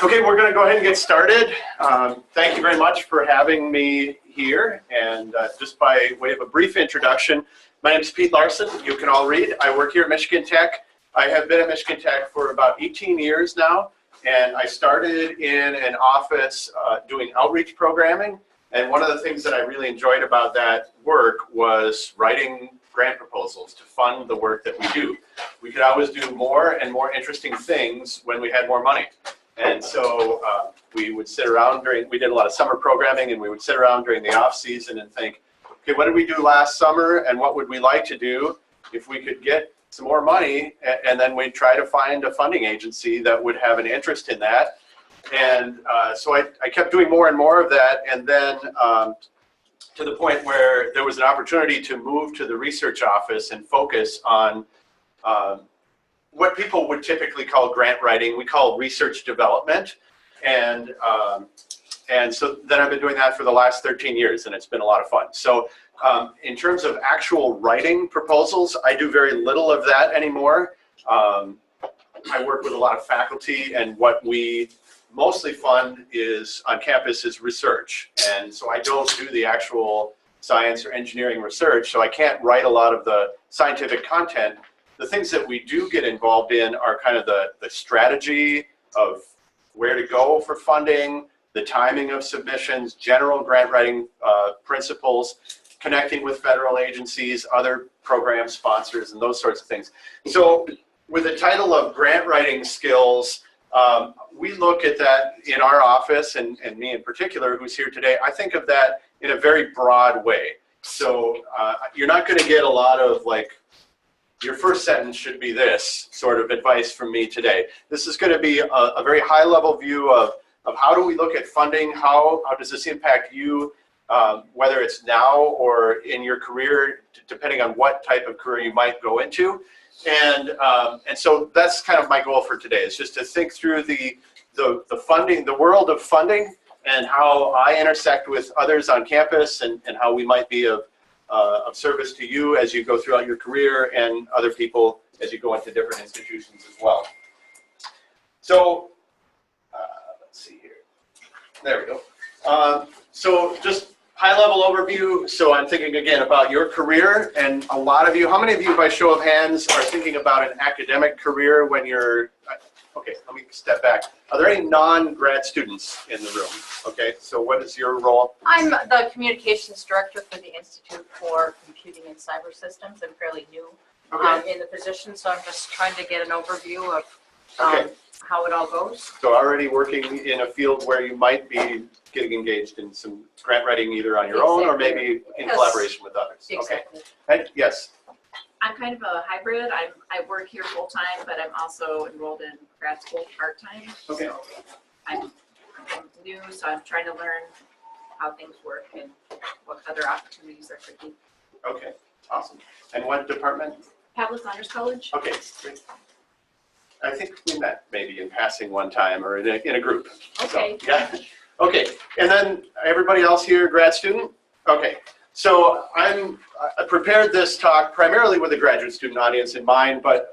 Okay, we're going to go ahead and get started. Thank you very much for having me here. And just by way of a brief introduction, my name is Pete Larson. You can all read. I work here at Michigan Tech. I have been at Michigan Tech for about 18 years now. And I started in an office doing outreach programming. And one of the things that I really enjoyed about that work was writing grant proposals to fund the work that we do. We could always do more and more interesting things when we had more money. And so we would sit around we did a lot of summer programming, and we would sit around during the off season and think, okay, what did we do last summer, and what would we like to do if we could get some more money? And then we'd try to find a funding agency that would have an interest in that. And so I kept doing more and more of that, and then to the point where there was an opportunity to move to the research office and focus on what people would typically call grant writing. We call research development. And so then I've been doing that for the last 13 years, and it's been a lot of fun. So in terms of actual writing proposals, I do very little of that anymore. I work with a lot of faculty, and what we mostly fund on campus is research. And so I don't do the actual science or engineering research, so I can't write a lot of the scientific content. The things that we do get involved in are kind of the strategy of where to go for funding, the timing of submissions, general grant writing principles, connecting with federal agencies, other program sponsors, and those sorts of things. So with the title of grant writing skills, we look at that in our office, and me in particular, who's here today. I think of that in a very broad way. So you're not going to get a lot of your first sentence should be this sort of advice from me today. This is going to be a very high level view of how do we look at funding, how does this impact you, whether it's now or in your career, depending on what type of career you might go into. And so that's kind of my goal for today, is just to think through the funding, the world of funding, and how I intersect with others on campus, and how we might be of service to you as you go throughout your career, and other people as you go into different institutions as well. So let's see here. There we go. So just high-level overview. So I'm thinking again about your career, and a lot of you, how many of you by show of hands are thinking about an academic career when you're, okay, let me step back. Are there any non-grad students in the room? Okay, so what is your role? I'm the communications director for the Institute for Computing and Cyber Systems. I'm fairly new in the position, so I'm just trying to get an overview of how it all goes. So already working in a field where you might be getting engaged in some grant writing either on your own or maybe in collaboration with others. Exactly. Okay. And yes. I'm kind of a hybrid. I work here full time, but I'm also enrolled in grad school part time. Okay. So I'm new, so I'm trying to learn how things work and what other opportunities there could be. Okay. Awesome. And what department? Pavlis Honors College. Okay. Great. I think we met maybe in passing one time or in a group. Okay. So, yeah. Okay. And then everybody else here, grad student? Okay. So I prepared this talk primarily with a graduate student audience in mind, but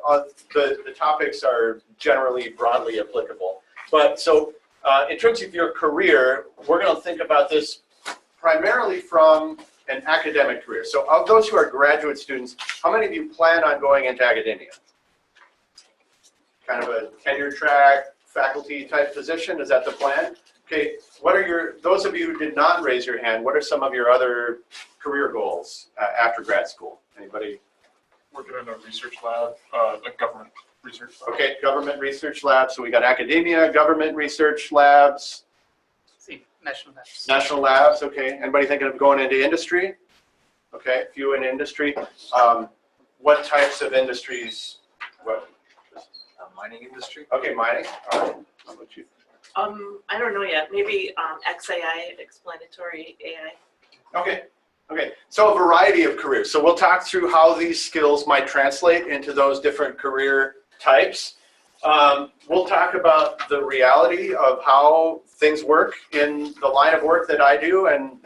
the topics are generally broadly applicable. But so in terms of your career, we're going to think about this primarily from an academic career. So of those who are graduate students, how many of you plan on going into academia? Kind of a tenure track, faculty type position, is that the plan? Okay, what are those of you who did not raise your hand, what are some of your other career goals after grad school? Anybody? Working in a research lab, a government research lab. Okay, government research labs. So we got academia, government research labs. See, national labs. National labs, okay. Anybody thinking of going into industry? Okay, a few in industry. What types of industries? What? Mining industry. Okay, mining. All right. How about you? I don't know yet. Maybe XAI, explanatory AI. Okay. Okay. So a variety of careers. So we'll talk through how these skills might translate into those different career types. We'll talk about the reality of how things work in the line of work that I do, and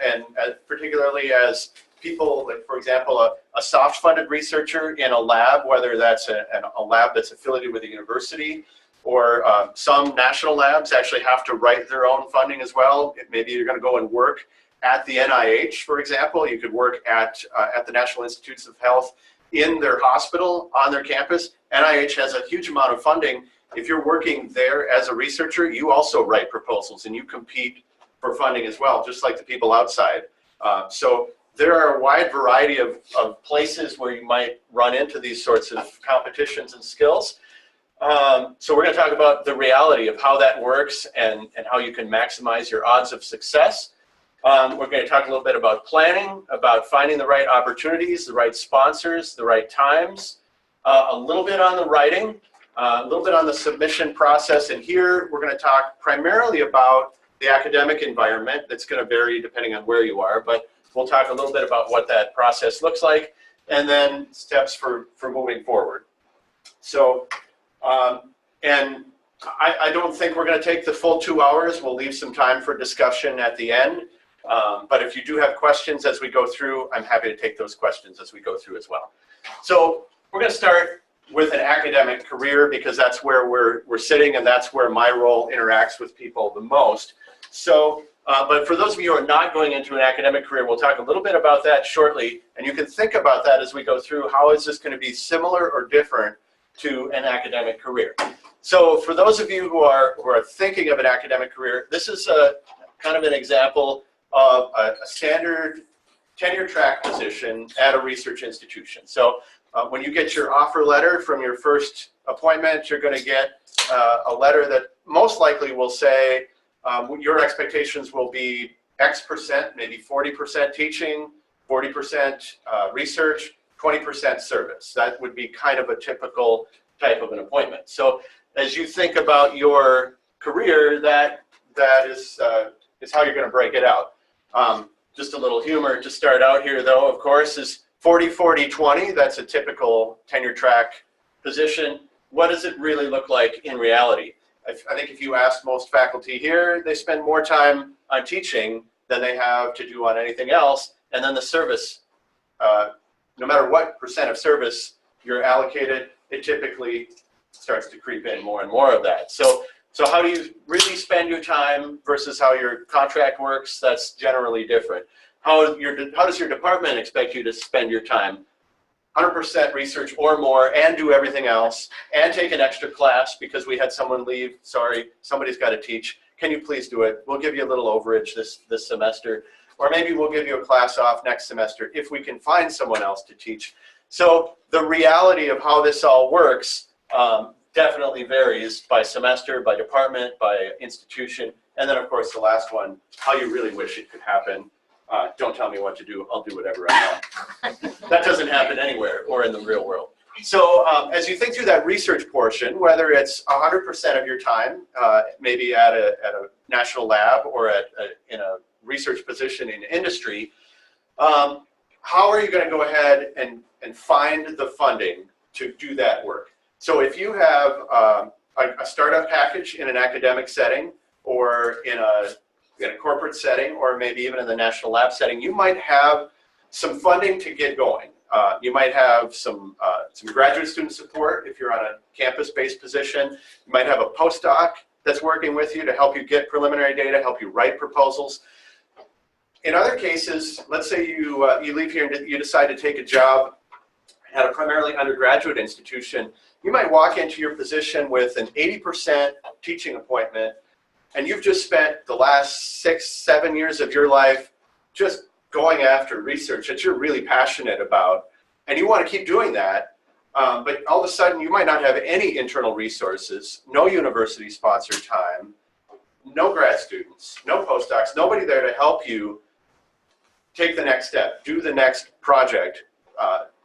particularly as people, like for example, a soft-funded researcher in a lab, whether that's a lab that's affiliated with a university, or some national labs actually have to write their own funding as well. Maybe you're going to go and work at the NIH, for example. You could work at the National Institutes of Health in their hospital on their campus. NIH has a huge amount of funding. If you're working there as a researcher, you also write proposals and you compete for funding as well, just like the people outside. So there are a wide variety of places where you might run into these sorts of competitions and skills. So we're going to talk about the reality of how that works and how you can maximize your odds of success. We're going to talk a little bit about planning, about finding the right opportunities, the right sponsors, the right times, a little bit on the writing, a little bit on the submission process. And here we're going to talk primarily about the academic environment. That's going to vary depending on where you are, but we'll talk a little bit about what that process looks like and then steps for moving forward. So, and I don't think we're going to take the full 2 hours. We'll leave some time for discussion at the end. But if you do have questions as we go through, I'm happy to take those questions as we go through as well. So we're going to start with an academic career because that's where we're sitting and that's where my role interacts with people the most. So, but for those of you who are not going into an academic career, we'll talk a little bit about that shortly. And you can think about that as we go through. How is this going to be similar or different to an academic career? So for those of you who are thinking of an academic career, this is a kind of an example of a standard tenure track position at a research institution. So when you get your offer letter from your first appointment, you're going to get a letter that most likely will say your expectations will be X%, maybe 40% teaching, 40% research, 20% service. That would be kind of a typical type of an appointment. So as you think about your career, that is how you're going to break it out. Just a little humor to start out here, though, of course, is 40-40-20. That's a typical tenure track position. What does it really look like in reality? I think if you ask most faculty here, they spend more time on teaching than they have to do on anything else. And then the service, no matter what percent of service you're allocated, it typically starts to creep in more and more of that. So how do you really spend your time versus how your contract works? That's generally different. How does your department expect you to spend your time? 100% research or more, and do everything else, and take an extra class because we had someone leave. Sorry, somebody's got to teach. Can you please do it? We'll give you a little overage this semester, or maybe we'll give you a class off next semester if we can find someone else to teach. So the reality of how this all works definitely varies by semester, by department, by institution, and then of course the last one, how you really wish it could happen. Don't tell me what to do, I'll do whatever I want. That doesn't happen anywhere or in the real world. So as you think through that research portion, whether it's 100% of your time, maybe at a national lab or in a research position in industry, how are you going to go ahead and find the funding to do that work? So if you have a startup package in an academic setting or in a corporate setting, or maybe even in the national lab setting, you might have some funding to get going. You might have some graduate student support if you're on a campus-based position. You might have a postdoc that's working with you to help you get preliminary data, help you write proposals. In other cases, let's say you leave here and you decide to take a job at a primarily undergraduate institution. You might walk into your position with an 80% teaching appointment, and you've just spent the last 6-7 years of your life just going after research that you're really passionate about, and you want to keep doing that, but all of a sudden you might not have any internal resources, no university-sponsored time, no grad students, no postdocs, nobody there to help you take the next step, do the next project,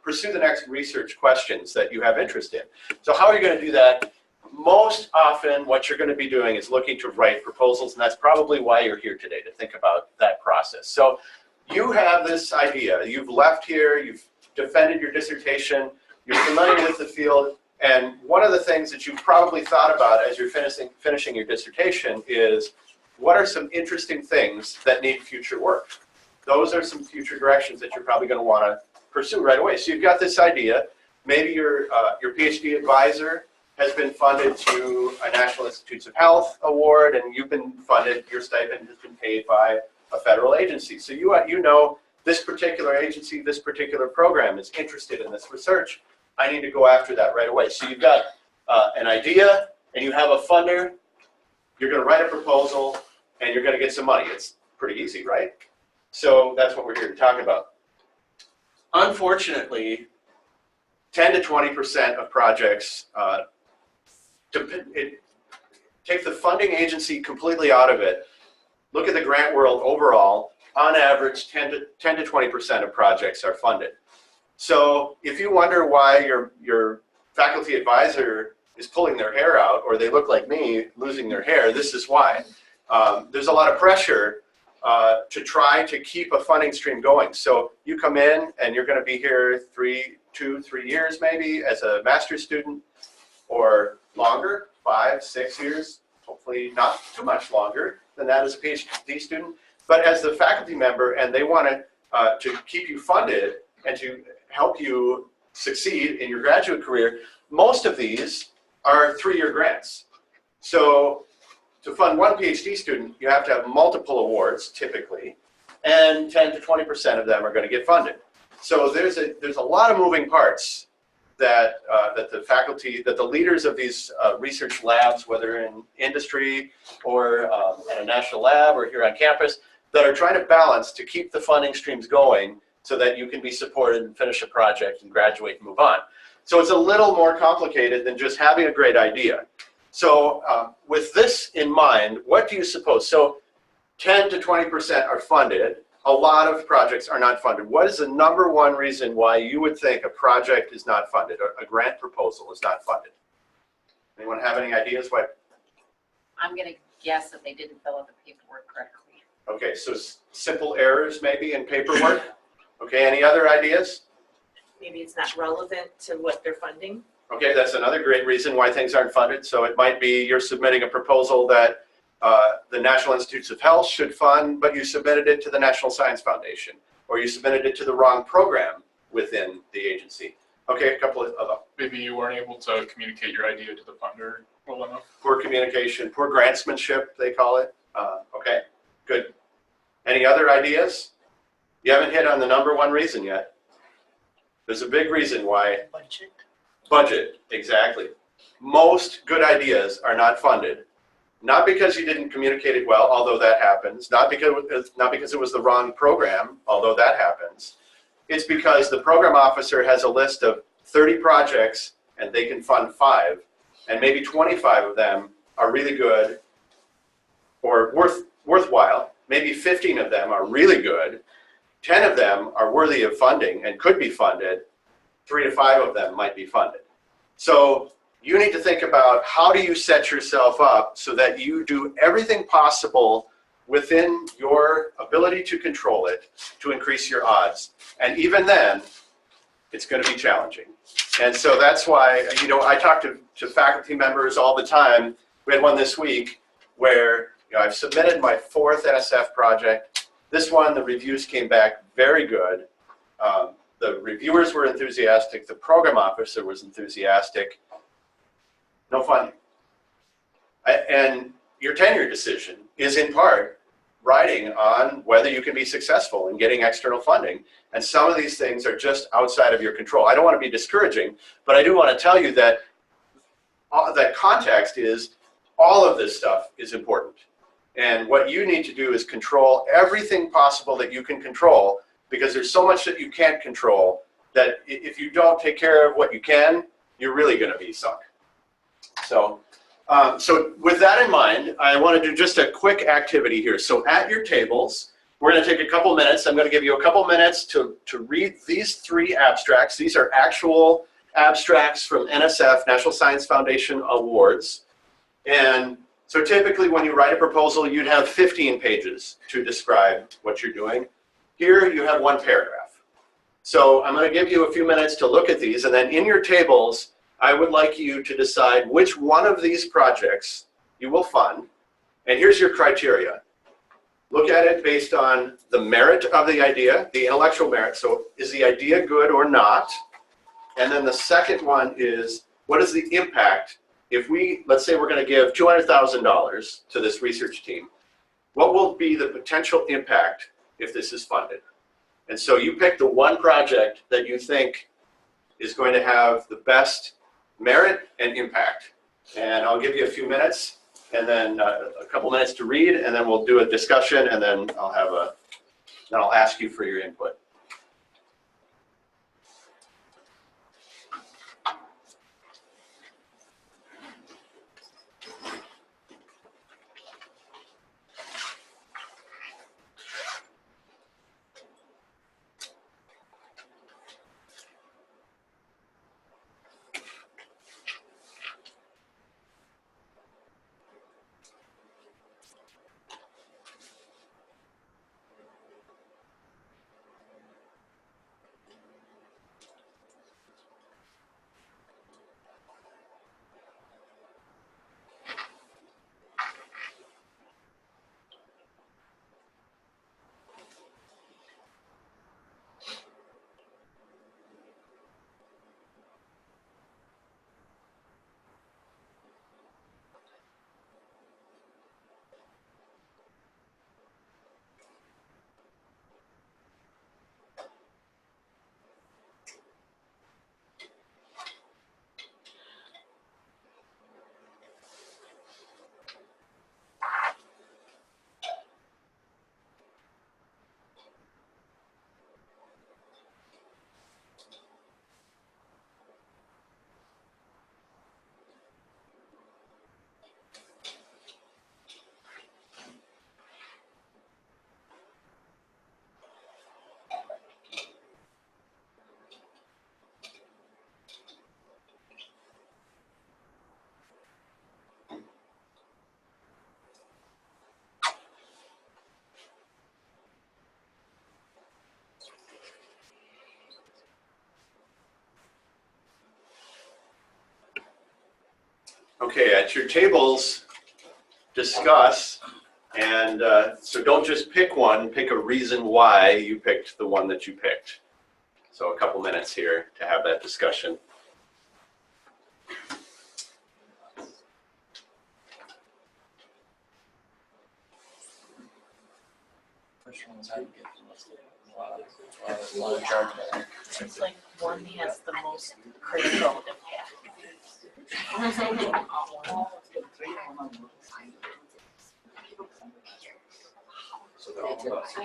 pursue the next research questions that you have interest in. So how are you going to do that? Most often what you're going to be doing is looking to write proposals, and that's probably why you're here today, to think about that process. So you have this idea, you've left here, you've defended your dissertation, you're familiar with the field, and one of the things that you've probably thought about as you're finishing your dissertation is, what are some interesting things that need future work? those are some future directions that you're probably going to want to pursue right away. So you've got this idea. Maybe your PhD advisor has been funded to a National Institutes of Health award, and you've been funded, your stipend has been paid by a federal agency. So you know this particular agency, this particular program is interested in this research. I need to go after that right away. So you've got an idea, and you have a funder. You're going to write a proposal, and you're going to get some money. It's pretty easy, right? So that's what we're here to talk about. Unfortunately, 10 to 20% of projects, take the funding agency completely out of it. Look at the grant world overall. On average, 10 to 20% of projects are funded. So if you wonder why your faculty advisor is pulling their hair out, or they look like me losing their hair, this is why. There's a lot of pressure to try to keep a funding stream going. So you come in and you're going to be here 2, 3 years maybe as a master's student, or longer, 5, 6 years, hopefully not too much longer than that as a PhD student. But as the faculty member, and they want to keep you funded and to help you succeed in your graduate career, most of these are 3-year grants. So to fund one PhD student, you have to have multiple awards typically, and 10 to 20% of them are going to get funded. So there's a lot of moving parts that the faculty, that the leaders of these research labs, whether in industry or at a national lab or here on campus, that are trying to balance to keep the funding streams going so that you can be supported and finish a project and graduate and move on. So it's a little more complicated than just having a great idea. So with this in mind, what do you suppose? So 10 to 20% are funded. A lot of projects are not funded. What is the number one reason why you would think a project is not funded, or a grant proposal is not funded? Anyone have any ideas why? I'm going to guess that they didn't fill out the paperwork correctly. Okay, so simple errors maybe in paperwork. Okay, any other ideas? Maybe it's not relevant to what they're funding. Okay, that's another great reason why things aren't funded. So it might be you're submitting a proposal that the National Institutes of Health should fund, but you submitted it to the National Science Foundation, or you submitted it to the wrong program within the agency. Okay, a couple of other. Maybe you weren't able to communicate your idea to the funder well enough. Poor communication, poor grantsmanship, they call it. Okay, good. Any other ideas? You haven't hit on the number one reason yet. There's a big reason why. Budget. Budget, exactly. Most good ideas are not funded. Not because you didn't communicate it well, although that happens. Not because it was the wrong program, although that happens. It's because the program officer has a list of 30 projects and they can fund 5, and maybe 25 of them are really good or worthwhile. Maybe 15 of them are really good. 10 of them are worthy of funding and could be funded. 3 to 5 of them might be funded. So you need to think about how do you set yourself up so that you do everything possible within your ability to control it to increase your odds. And even then, it's going to be challenging. And so that's why, I talk to faculty members all the time. We had one this week where I've submitted my 4th NSF project. This one, the reviews came back very good. The reviewers were enthusiastic. The program officer was enthusiastic. No funding. And your tenure decision is in part riding on whether you can be successful in getting external funding. And some of these things are just outside of your control. I don't want to be discouraging, but I do want to tell you that that context is all of this stuff is important. And what you need to do is control everything possible that you can control, because there's so much that you can't control that if you don't take care of what you can, you're really going to be sunk. So with that in mind, I want to do just a quick activity here. So at your tables, we're going to take a couple minutes. I'm going to give you a couple minutes to read these 3 abstracts. These are actual abstracts from NSF, National Science Foundation Awards. And so typically when you write a proposal, you'd have 15 pages to describe what you're doing. Here you have 1 paragraph. So I'm going to give you a few minutes to look at these, and then in your tables, I would like you to decide which one of these projects you will fund. And here's your criteria. look at it based on the merit of the idea, the intellectual merit. So is the idea good or not? And then the second one is, what is the impact if we, let's say we're going to give $200,000 to this research team. What will be the potential impact if this is funded? And so you pick the one project that you think is going to have the best merit and impact. And I'll give you a few minutes and then a couple minutes to read, and then we'll do a discussion, and then I'll ask you for your input. Okay, at your tables, discuss, and so don't just pick one, pick a reason why you picked the one that you picked. So a couple minutes here to have that discussion. Seems like one has the most critical impact. I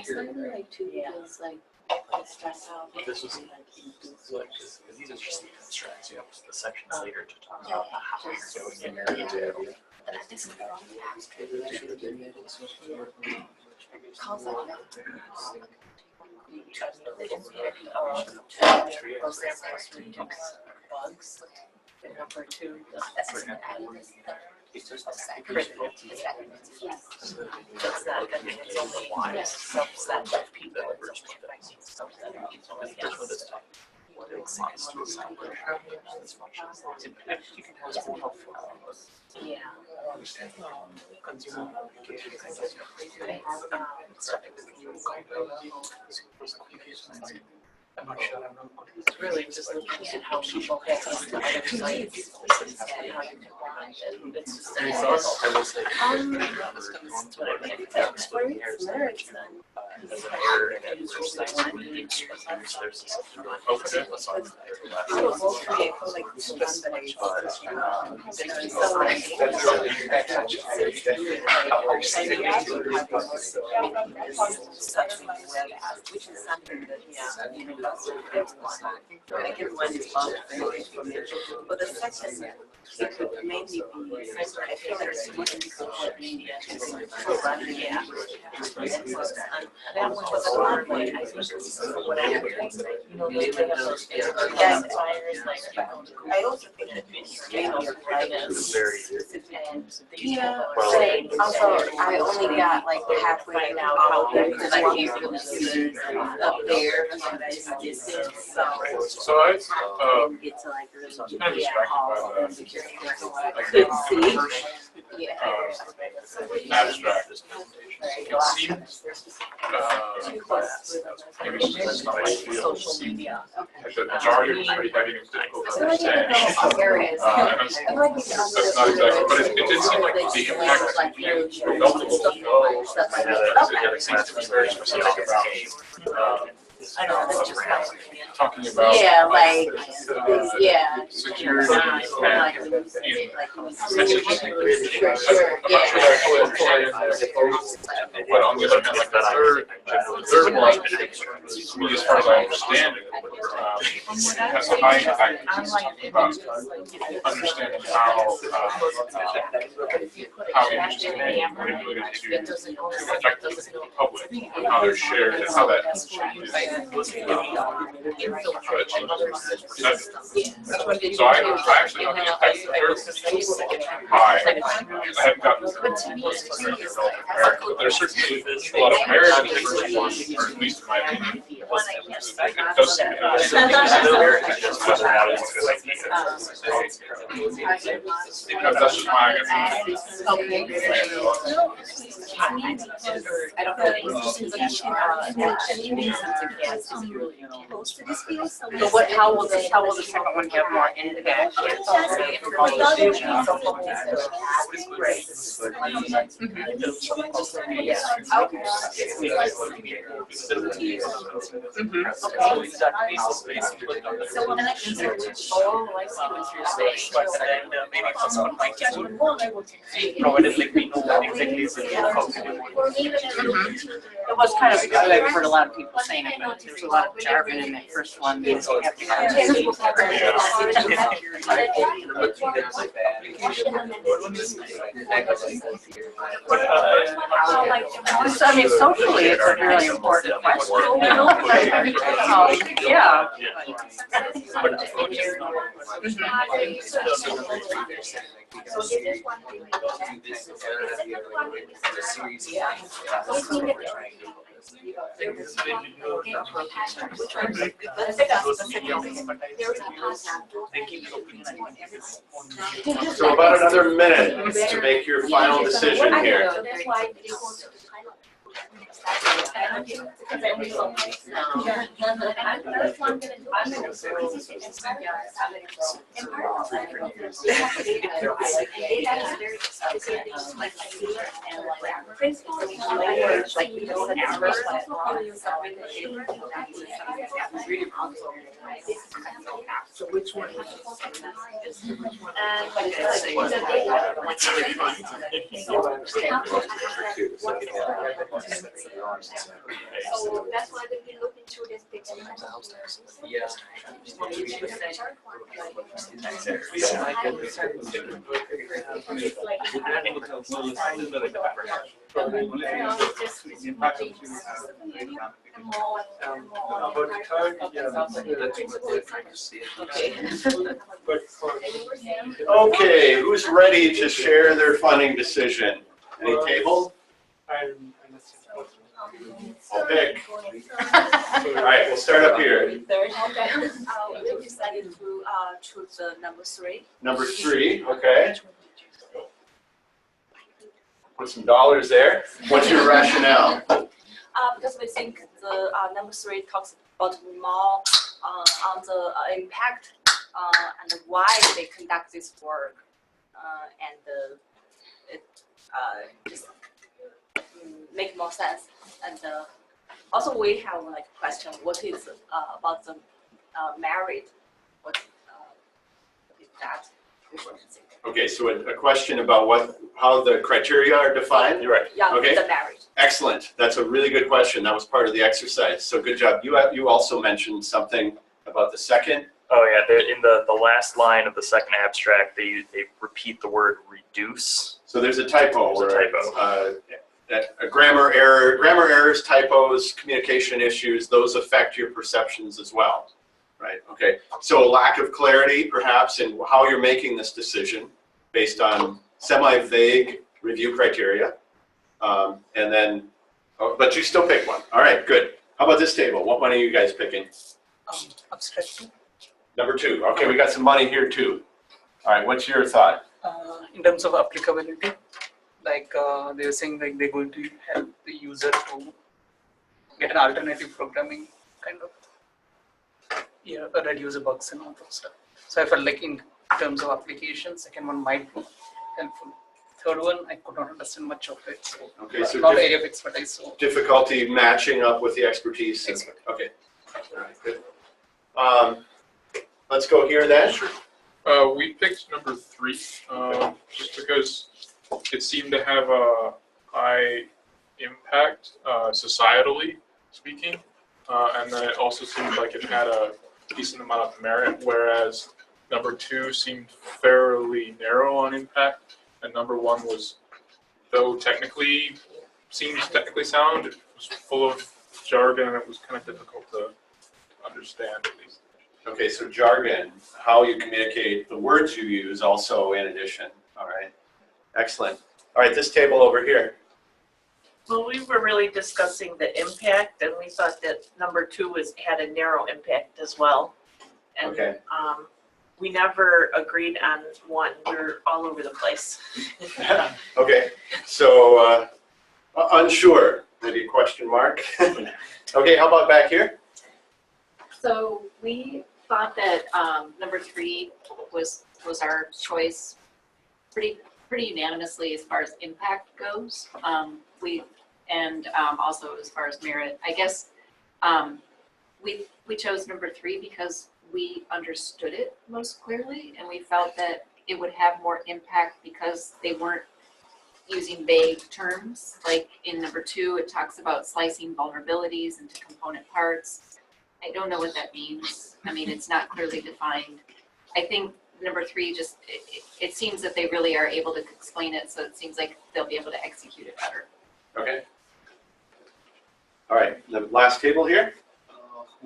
started like 2 years like stress out. This was good because these are just the abstracts. You have the sections later to talk about how you're doing it. Bugs. And number two, it's just critical. That's not, I mean, it's only one subset of people. It's only subset of people. Yeah. It's really just looking at how people have used the other sites and how you can run it. It's just an example. That's what I mean. Which is something that, we're going to give one but the second, it could maybe be, I feel like it's more support media. Yeah. That one was a lot of like, I think whatever, they have those identifiers, like, I also think that video writers and Also, I only got like halfway find out out how there because because I I can't really see up there, this distance, so. So I, didn't get to like really kind of distracted by Could see. Abstract. It seems, maybe it's not ideal. Social media. Like the majority of everybody having a difficult I feel like you can go understanding. areas. And I feel like you can that's not exactly, but it did seem like the impact like being relatively low. stuff like It that. seems to be very specific about, I know, that's just talking about. yeah, like yeah. Security Like, and sure, sure, I'm yeah. not sure that fully understand. But on the other hand, like the third one, to me, as far as I understand it, has a high impact about understanding how images can be manipulated to affect the public, and how they're shared, and how that changes perception. So I actually thought the impact of the third one high. I haven't gotten but there's certainly a lot of merit in the first one, or at least in my opinion. It does seem to have that's just my I don't know. So what, how will the second one have more impact? It was kind of, I've heard a lot of people saying it, but there's a lot of jargon in that first one. That you have to I mean, socially, it's a really important question. Yeah. So about another minute to make your final decision here. So which one? So that's why we can look into this picture. Yes. Okay, who's ready to share their funding decision? Any table? I'll pick. All right, we'll start up here. We decided to choose the number 3. Number 3, okay. Put some dollars there. What's your rationale? Because we think the number 3 talks about more on the impact and why they conduct this work, and it just make more sense. And also we have like a question: what is about the merit? What is that? Okay, so a question about how the criteria are defined? You're right. Yeah, Okay. the merit. Excellent. That's a really good question. That was part of the exercise. So good job. You also mentioned something about the second. Oh yeah, in the last line of the second abstract, they repeat the word reduce. So there's a typo. There's a or, a grammar errors, typos, communication issues, those affect your perceptions as well. Right, okay. So a lack of clarity perhaps in how you're making this decision based on semi-vague review criteria. And then, but you still pick one. All right, good. How about this table? What one are you guys picking? Abstraction. Number 2. Okay, we got some money here too. All right, what's your thought? In terms of applicability, like they were saying like they're going to help the user to get an alternative programming kind of, reduce the bugs and all that stuff. So I felt like in terms of application, second one might be helpful. Third one, I could not understand much of it. So Okay, so not area of expertise. So difficulty matching up with the expertise. Okay. All right, good. Let's go here then. We picked number 3, just because it seemed to have a high impact, societally speaking, and then it also seemed like it had a decent amount of merit, whereas number 2 seemed fairly narrow on impact, and number 1 was, though seems technically sound, it was full of jargon and it was kind of difficult to understand at least. Okay, so jargon, how you communicate, the words you use also in addition. All right, excellent. All right, this table over here. Well, we were really discussing the impact, and we thought that number 2 had a narrow impact as well. And Okay. we never agreed on one. We were all over the place. Okay, so unsure, maybe a question mark. Okay, how about back here? So we thought that number 3 was our choice pretty unanimously as far as impact goes. Also as far as merit. I guess we chose number 3 because we understood it most clearly, and we felt that it would have more impact because they weren't using vague terms. Like in number 2, it talks about slicing vulnerabilities into component parts. I don't know what that means. I mean, it's not clearly defined. I think number 3 just, it seems that they really are able to explain it, so it seems like they'll be able to execute it better. Okay. All right, the last table here.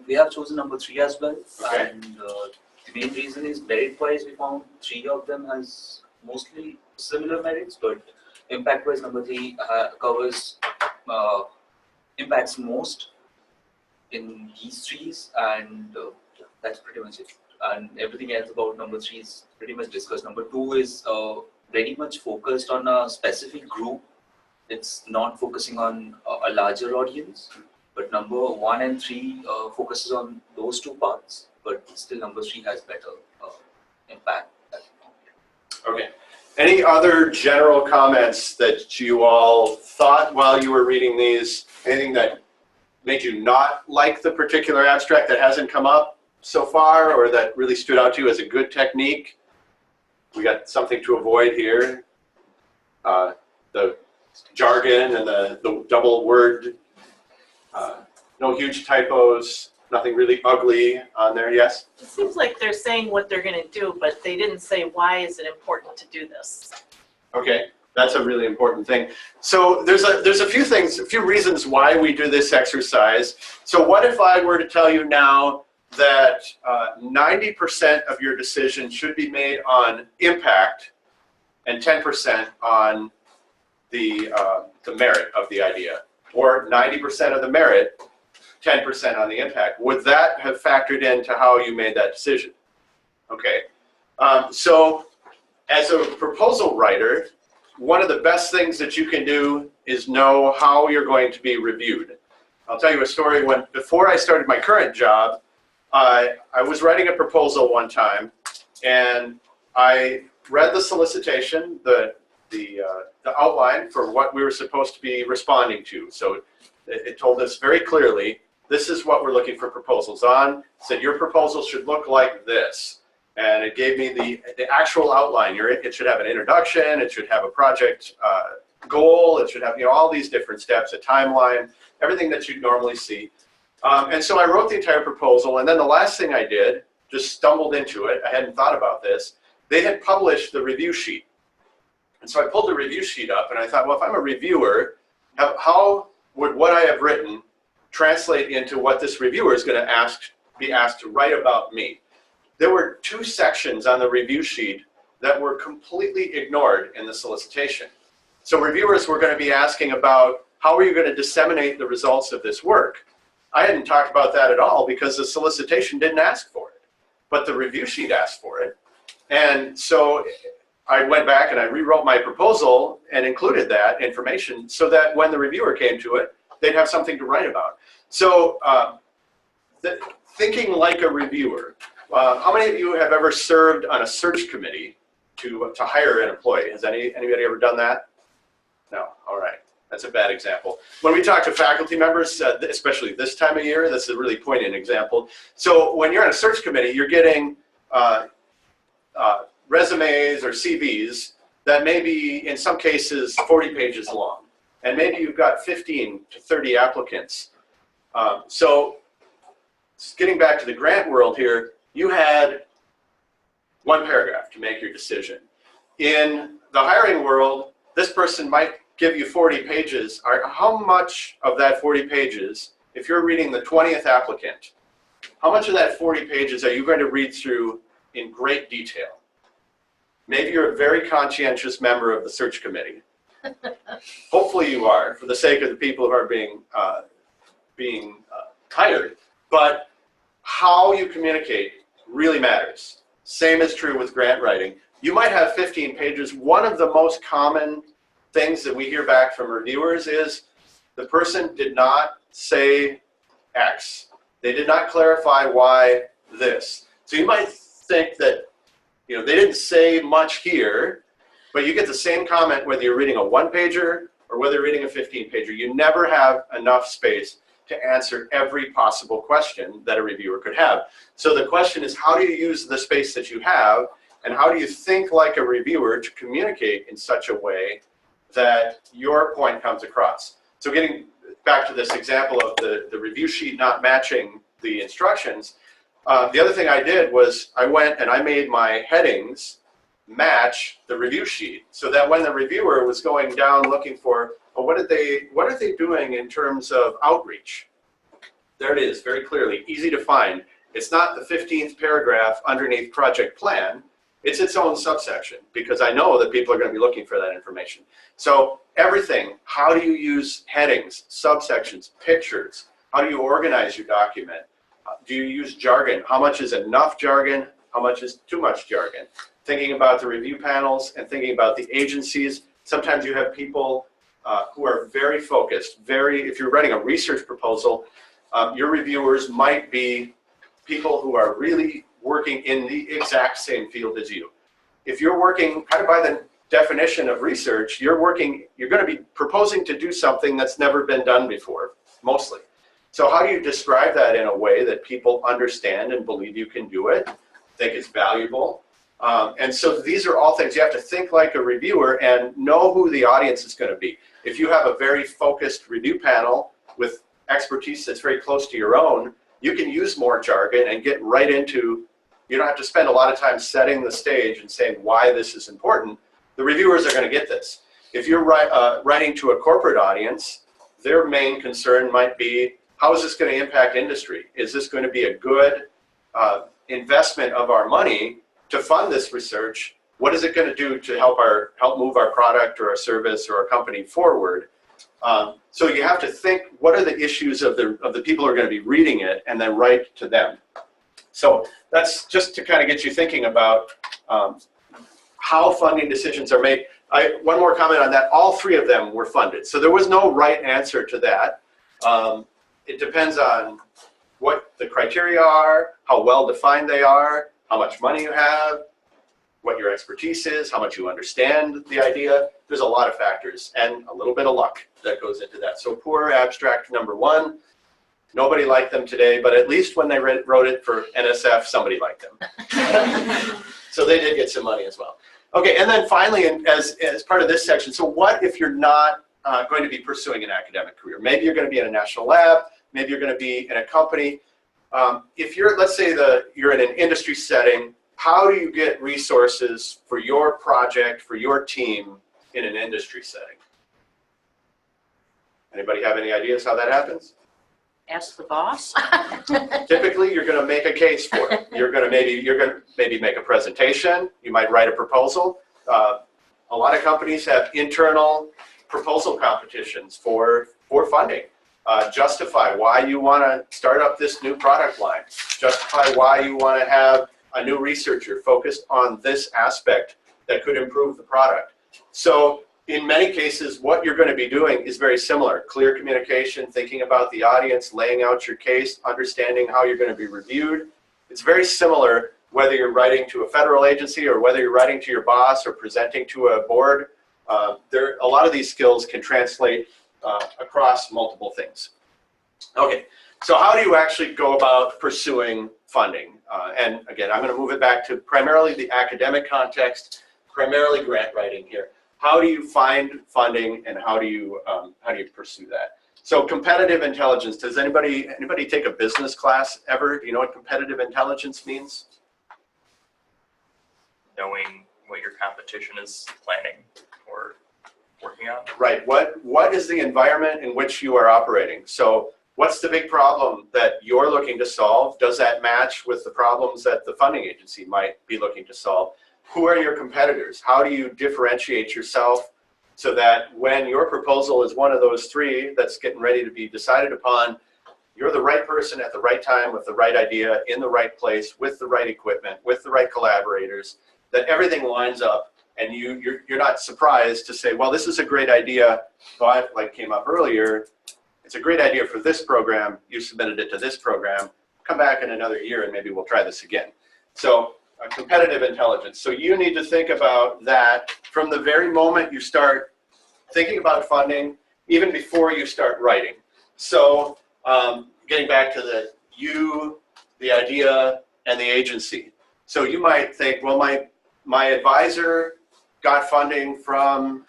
We have chosen number 3 as well, Okay. and the main reason is merit-wise we found 3 of them has mostly similar merits, but impact-wise number 3 covers impacts most in these 3s, and that's pretty much it. And everything else about number 3 is pretty much discussed. Number 2 is very much focused on a specific group. It's not focusing on a larger audience. But number 1 and 3 focuses on those 2 parts, but still number 3 has better impact. Okay. Any other general comments that you all thought while you were reading these? Anything that made you not like the particular abstract that hasn't come up so far, or that really stood out to you as a good technique? We got something to avoid here. The jargon and the double word. No huge typos, nothing really ugly on there, yes? It seems like they're saying what they're going to do, but they didn't say why is it important to do this. Okay, that's a really important thing. So there's a few reasons why we do this exercise. So what if I were to tell you now that 90% of your decision should be made on impact and 10% on the merit of the idea, or 90% of the merit, 10% on the impact? Would that have factored into how you made that decision? Okay, so as a proposal writer, one of the best things that you can do is know how you're going to be reviewed. I'll tell you a story. Before I started my current job, I was writing a proposal one time, and I read the solicitation, the outline for what we were supposed to be responding to. So it told us very clearly, this is what we're looking for proposals on. It said your proposal should look like this. And it gave me the actual outline. It should have an introduction, it should have a project goal, it should have all these different steps, a timeline, everything that you'd normally see. And so I wrote the entire proposal, and then the last thing I did, just stumbled into it, I hadn't thought about this, they had published the review sheet. And so I pulled the review sheet up, and I thought, well, if I'm a reviewer, how would what I have written translate into what this reviewer is going to be asked to write about me? There were 2 sections on the review sheet that were completely ignored in the solicitation. So reviewers were going to be asking about how are you going to disseminate the results of this work? I hadn't talked about that at all because the solicitation didn't ask for it, but the review sheet asked for it. And so I went back and I rewrote my proposal and included that information so that when the reviewer came to it, they'd have something to write about. So thinking like a reviewer, how many of you have ever served on a search committee to hire an employee? Has anybody ever done that? No, all right. That's a bad example. When we talk to faculty members, especially this time of year, that's a really poignant example. So when you're on a search committee, you're getting resumes or CVs that may be, in some cases, 40 pages long. And maybe you've got 15 to 30 applicants. So getting back to the grant world here, you had one paragraph to make your decision. In the hiring world, this person might give you 40 pages. How much of that 40 pages, if you're reading the 20th applicant, how much of that 40 pages are you going to read through in great detail? Maybe you're a very conscientious member of the search committee. Hopefully you are, for the sake of the people who are being hired. But how you communicate really matters. Same is true with grant writing. You might have 15 pages. One of the most common things that we hear back from reviewers is the person did not say X. They did not clarify why this. So you might think that, they didn't say much here, but you get the same comment whether you're reading a one-pager or whether you're reading a 15-pager. You never have enough space to answer every possible question that a reviewer could have. So the question is, how do you use the space that you have, and how do you think like a reviewer to communicate in such a way that your point comes across? So getting back to this example of the review sheet not matching the instructions, the other thing I did was I went and I made my headings match the review sheet so that when the reviewer was going down looking for, well, what are they doing in terms of outreach? There it is, very clearly, easy to find. It's not the 15th paragraph underneath project plan. It's its own subsection, because I know that people are going to be looking for that information. So everything, how do you use headings, subsections, pictures? How do you organize your document? Do you use jargon? How much is enough jargon? How much is too much jargon? Thinking about the review panels and thinking about the agencies. Sometimes you have people who are very focused, if you're writing a research proposal, your reviewers might be people who are really working in the exact same field as you. If you're working kind of by the definition of research, you're going to be proposing to do something that's never been done before, mostly. So how do you describe that in a way that people understand and believe you can do it, think it's valuable? And so these are all things you have to think like a reviewer and know who the audience is going to be. If you have a very focused review panel with expertise that's very close to your own, you can use more jargon and get right into, you don't have to spend a lot of time setting the stage and saying why this is important. The reviewers are going to get this. If you're writing to a corporate audience, their main concern might be, how is this going to impact industry? Is this going to be a good investment of our money to fund this research? What is it going to do to help move our product or our service or our company forward? So you have to think, what are the issues of the people who are going to be reading it, and then write to them. So that's just to kind of get you thinking about how funding decisions are made. One more comment on that. All three of them were funded. So there was no right answer to that. It depends on what the criteria are, how well defined they are, how much money you have, what your expertise is, how much you understand the idea. There's a lot of factors and a little bit of luck that goes into that. So poor abstract number one, nobody liked them today, but at least when they wrote it for NSF, somebody liked them. So they did get some money as well. Okay, and then finally, as part of this section, so what if you're not going to be pursuing an academic career? Maybe you're going to be in a national lab, maybe you're going to be in a company. If you're, let's say you're in an industry setting, how do you get resources for your project, for your team in an industry setting? Anybody have any ideas how that happens? Ask the boss. Typically, you're going to make a case for it. You're going to maybe make a presentation. You might write a proposal. A lot of companies have internal proposal competitions for funding. Justify why you want to start up this new product line. Justify why you want to have a new researcher focused on this aspect that could improve the product. So in many cases, what you're going to be doing is very similar. Clear communication, thinking about the audience, laying out your case, understanding how you're going to be reviewed. It's very similar whether you're writing to a federal agency or whether you're writing to your boss or presenting to a board. A lot of these skills can translate across multiple things. Okay, so how do you actually go about pursuing funding? And again, I'm going to move it back to primarily the academic context, primarily grant writing here. How do you find funding and how do you pursue that? So competitive intelligence, does anybody take a business class ever? Do you know what competitive intelligence means? Knowing what your competition is planning or working on. Right, what is the environment in which you are operating? So what's the big problem that you're looking to solve? Does that match with the problems that the funding agency might be looking to solve? Who are your competitors? How do you differentiate yourself so that when your proposal is one of those three that's getting ready to be decided upon, you're the right person at the right time with the right idea, in the right place, with the right equipment, with the right collaborators, that everything lines up and you're not surprised to say, well, this is a great idea, but like came up earlier, it's a great idea for this program, you submitted it to this program, come back in another year and maybe we'll try this again. So competitive intelligence. So you need to think about that from the very moment you start thinking about funding, even before you start writing. So getting back to the idea, and the agency. So you might think, well, my advisor got funding from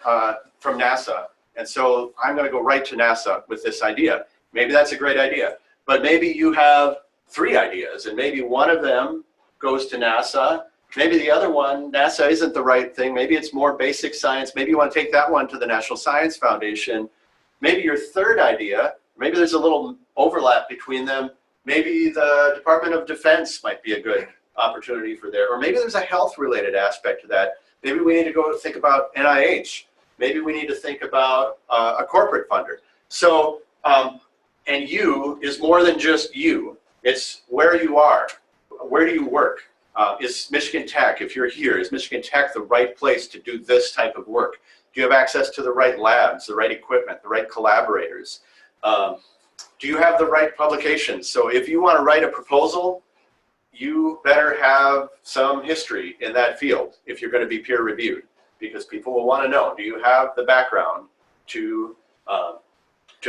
NASA, and so I'm going to go right to NASA with this idea. Maybe that's a great idea, but maybe you have 3 ideas, and maybe one of them goes to NASA. Maybe the other one, NASA isn't the right thing. Maybe it's more basic science. Maybe you want to take that one to the National Science Foundation. Maybe your third idea, maybe there's a little overlap between them. Maybe the Department of Defense might be a good opportunity for there. Or maybe there's a health-related aspect to that. Maybe we need to go think about NIH. Maybe we need to think about a corporate funder. So, and you is more than just you. It's where you are. Where do you work? Is Michigan Tech, if you're here, is Michigan Tech the right place to do this type of work? Do you have access to the right labs, the right equipment, the right collaborators? Do you have the right publications? So if you want to write a proposal, you better have some history in that field if you're going to be peer reviewed, because people will want to know, do you have the background to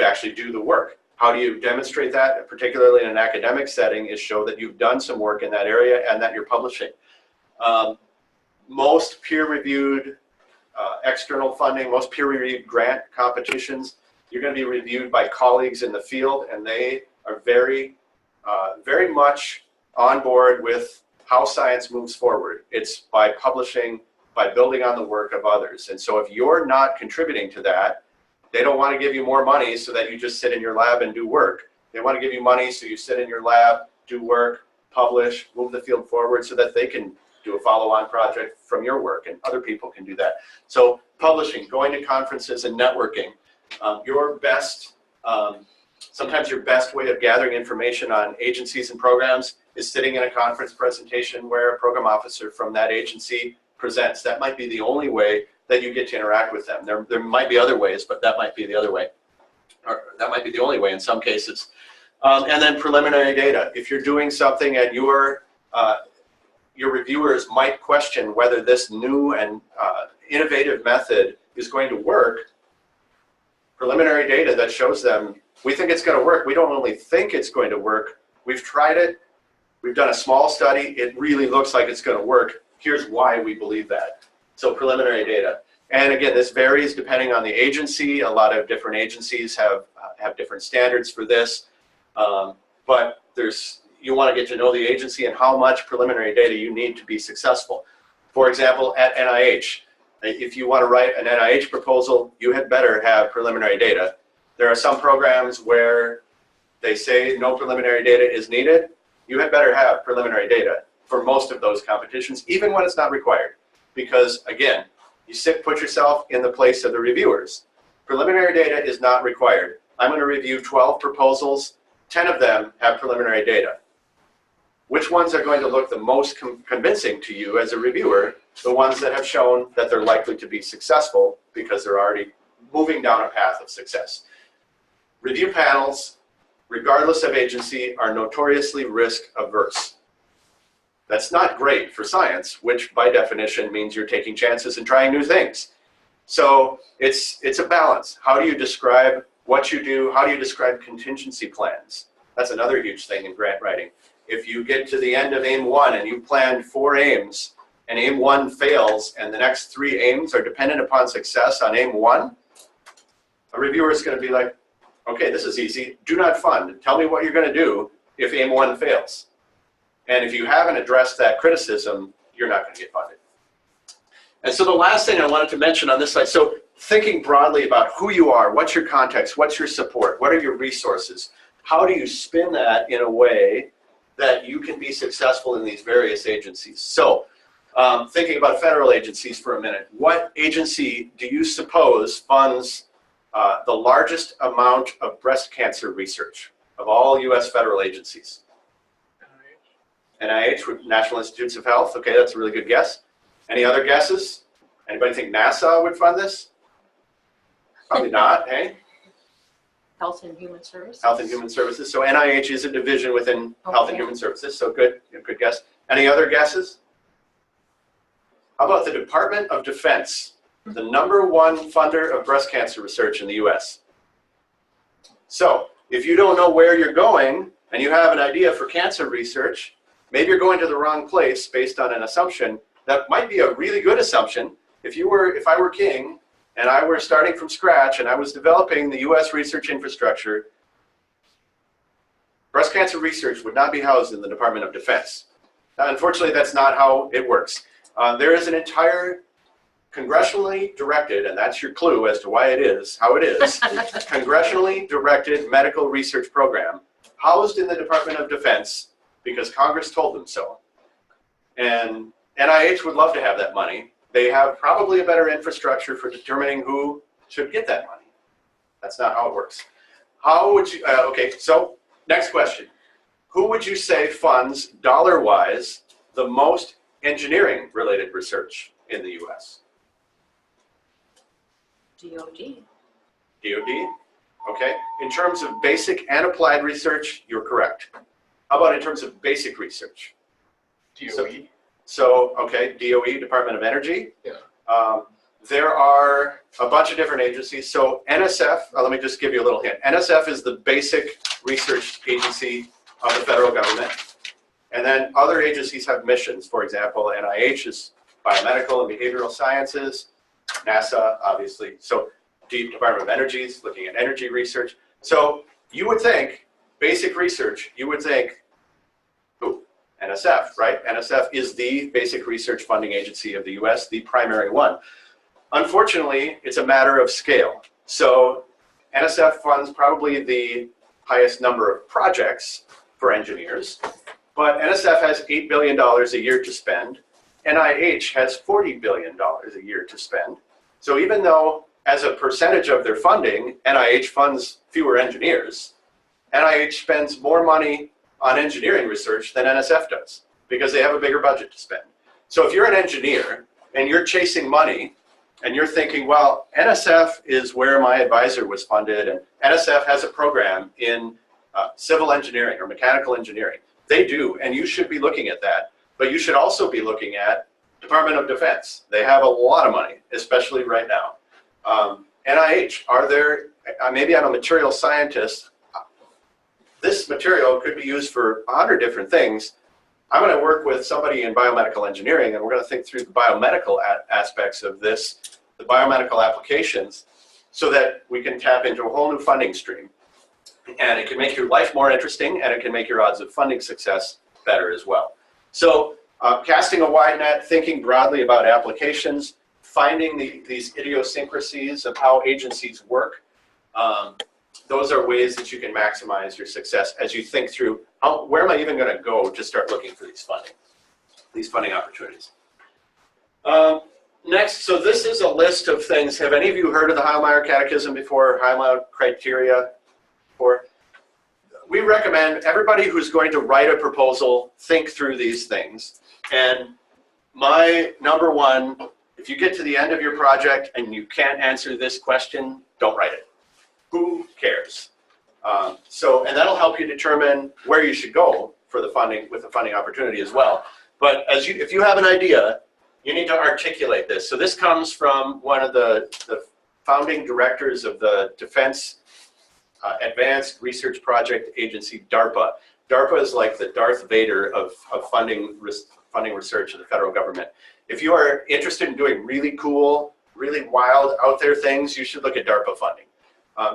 actually do the work? How do you demonstrate that, particularly in an academic setting, is show that you've done some work in that area and that you're publishing. Most peer-reviewed external funding, most peer-reviewed grant competitions, you're going to be reviewed by colleagues in the field, and they are very much on board with how science moves forward. It's by publishing, by building on the work of others. And so if you're not contributing to that, they don't want to give you more money so that you just sit in your lab and do work. They want to give you money so you sit in your lab, do work, publish, move the field forward so that they can do a follow-on project from your work and other people can do that. So publishing, going to conferences and networking. Sometimes your best way of gathering information on agencies and programs is sitting in a conference presentation where a program officer from that agency presents. That might be the only way that you get to interact with them. There might be other ways, but that might be the other way. Or that might be the only way in some cases. And then preliminary data. If you're doing something and your reviewers might question whether this new and innovative method is going to work, preliminary data that shows them, we think it's going to work. We don't only think it's going to work. We've tried it. We've done a small study. It really looks like it's going to work. Here's why we believe that. So preliminary data. And again, this varies depending on the agency. A lot of different agencies have different standards for this. But you want to get to know the agency and how much preliminary data you need to be successful. For example, at NIH, if you want to write an NIH proposal, you had better have preliminary data. There are some programs where they say no preliminary data is needed. You had better have preliminary data for most of those competitions, even when it's not required. Because again, put yourself in the place of the reviewers. Preliminary data is not required. I'm going to review 12 proposals. 10 of them have preliminary data. which ones are going to look the most convincing to you as a reviewer? The ones that have shown that they're likely to be successful because they're already moving down a path of success. Review panels, regardless of agency, are notoriously risk averse. That's not great for science, which by definition means you're taking chances and trying new things. So it's a balance. How do you describe what you do? How do you describe contingency plans? That's another huge thing in grant writing. If you get to the end of aim 1 and you planned 4 aims and aim 1 fails and the next 3 aims are dependent upon success on aim 1, a reviewer is going to be like, okay, this is easy. Do not fund. Tell me what you're going to do if aim 1 fails. And if you haven't addressed that criticism, you're not going to get funded. And so the last thing I wanted to mention on this slide, so thinking broadly about who you are, what's your context, what's your support, what are your resources, how do you spin that in a way that you can be successful in these various agencies? So thinking about federal agencies for a minute, what agency do you suppose funds the largest amount of breast cancer research of all US federal agencies? NIH, National Institutes of Health. Okay, that's a really good guess. Any other guesses? Anybody think NASA would fund this? Probably not, hey? Health and Human Services. Health and Human Services. So NIH is a division within Health and Human Services. So good, good guess. Any other guesses? How about the Department of Defense, the #1 funder of breast cancer research in the US? So if you don't know where you're going and you have an idea for cancer research, maybe you're going to the wrong place based on an assumption that might be a really good assumption. If I were king and I were starting from scratch and I was developing the US research infrastructure, breast cancer research would not be housed in the Department of Defense. Now, unfortunately, that's not how it works. There is an entire congressionally directed, and that's your clue as to why it is how it is, congressionally directed medical research program housed in the Department of Defense because Congress told them so. And NIH would love to have that money. They have probably a better infrastructure for determining who should get that money. That's not how it works. How would you, okay, so next question. Who would you say funds, dollar-wise, the most engineering-related research in the US? DOD. DOD? Okay. In terms of basic and applied research, you're correct. How about in terms of basic research? DOE. So okay, DOE, Department of Energy. Yeah. There are a bunch of different agencies. So NSF, let me just give you a little hint. NSF is the basic research agency of the federal government. And then other agencies have missions. For example, NIH is biomedical and behavioral sciences. NASA, obviously. So Department of Energy is looking at energy research. So you would think, basic research, you would think, who? NSF, right? NSF is the basic research funding agency of the US, the primary one. Unfortunately, it's a matter of scale. So NSF funds probably the highest number of projects for engineers, but NSF has $8 billion a year to spend. NIH has $40 billion a year to spend. So even though as a percentage of their funding, NIH funds fewer engineers, NIH spends more money on engineering research than NSF does because they have a bigger budget to spend. So if you're an engineer and you're chasing money and you're thinking, well, NSF is where my advisor was funded and NSF has a program in civil engineering or mechanical engineering. They do, and you should be looking at that. But you should also be looking at Department of Defense. They have a lot of money, especially right now. NIH, are there, maybe I'm a material scientist, this material could be used for 100 different things. I'm going to work with somebody in biomedical engineering, and we're going to think through the biomedical aspects of this, the biomedical applications, so that we can tap into a whole new funding stream. And it can make your life more interesting, and it can make your odds of funding success better as well. So casting a wide net, thinking broadly about applications, finding these idiosyncrasies of how agencies work, those are ways that you can maximize your success as you think through where am I even going to go to start looking for these funding opportunities. Next, so this is a list of things. Have any of you heard of the Heilmeier Catechism before, Heilmeier criteria before? we recommend everybody who's going to write a proposal think through these things. And my number one, if you get to the end of your project and you can't answer this question, don't write it. Who cares? And that'll help you determine where you should go for the funding, with the funding opportunity as well. But if you have an idea, you need to articulate this. So this comes from one of the founding directors of the Defense Advanced Research Project Agency, DARPA. DARPA is like the Darth Vader of funding research in the federal government. If you are interested in doing really cool, really wild, out there things, you should look at DARPA funding.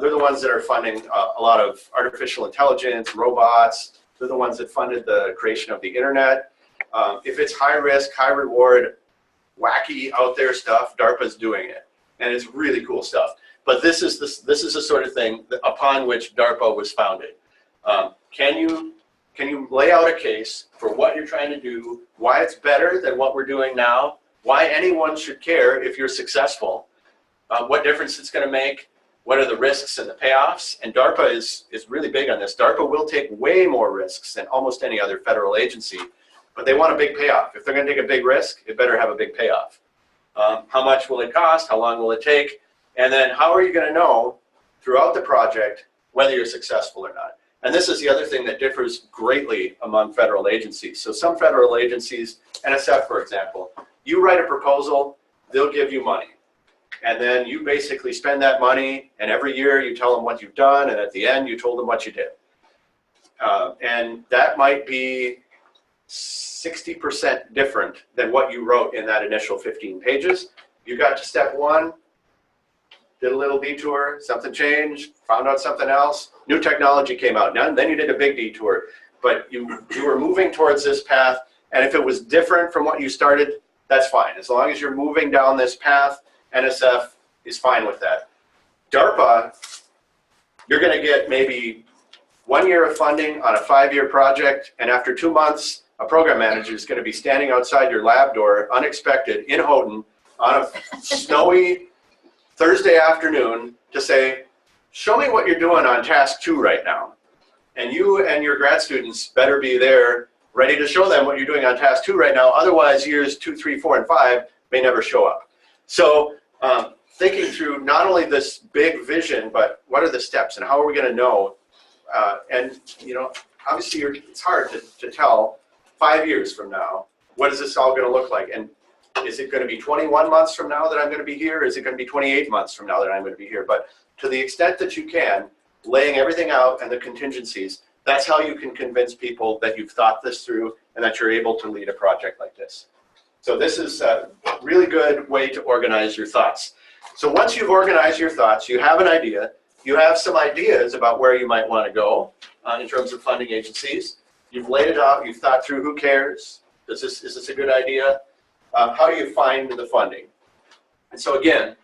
They're the ones that are funding a lot of artificial intelligence, robots. They're the ones that funded the creation of the internet. If it's high risk, high reward, wacky, out there stuff, DARPA's doing it. And it's really cool stuff. But this is the sort of thing upon which DARPA was founded. Can you lay out a case for what you're trying to do, why it's better than what we're doing now, why anyone should care if you're successful, what difference it's going to make, what are the risks and the payoffs? And DARPA is really big on this. DARPA will take way more risks than almost any other federal agency, but they want a big payoff. If they're going to take a big risk, it better have a big payoff. How much will it cost? How long will it take? And then how are you going to know throughout the project whether you're successful or not? And this is the other thing that differs greatly among federal agencies. So some federal agencies, NSF for example, you write a proposal, they'll give you money. And then you basically spend that money, and every year you tell them what you've done, and at the end you told them what you did. And that might be 60% different than what you wrote in that initial 15 pages. You got to step one, did a little detour, something changed, found out something else, new technology came out. Now, then you did a big detour, but you were moving towards this path, and if it was different from what you started, that's fine. As long as you're moving down this path, NSF is fine with that. DARPA, you're going to get maybe 1 year of funding on a 5-year project, and after 2 months, a program manager is going to be standing outside your lab door, unexpected, in Houghton, on a snowy Thursday afternoon to say, show me what you're doing on task 2 right now. And you and your grad students better be there ready to show them what you're doing on task 2 right now. Otherwise, years 2, 3, 4, and 5 may never show up. So thinking through not only this big vision, but what are the steps and how are we going to know? And obviously it's hard to tell 5 years from now, what is this all going to look like? And is it going to be 21 months from now that I'm going to be here? Is it going to be 28 months from now that I'm going to be here? But to the extent that you can, laying everything out and the contingencies, that's how you can convince people that you've thought this through and that you're able to lead a project like this. So this is a really good way to organize your thoughts. So once you've organized your thoughts, you have an idea, you have some ideas about where you might want to go in terms of funding agencies. You've laid it out, you've thought through who cares, is this a good idea? How do you find the funding? And so again,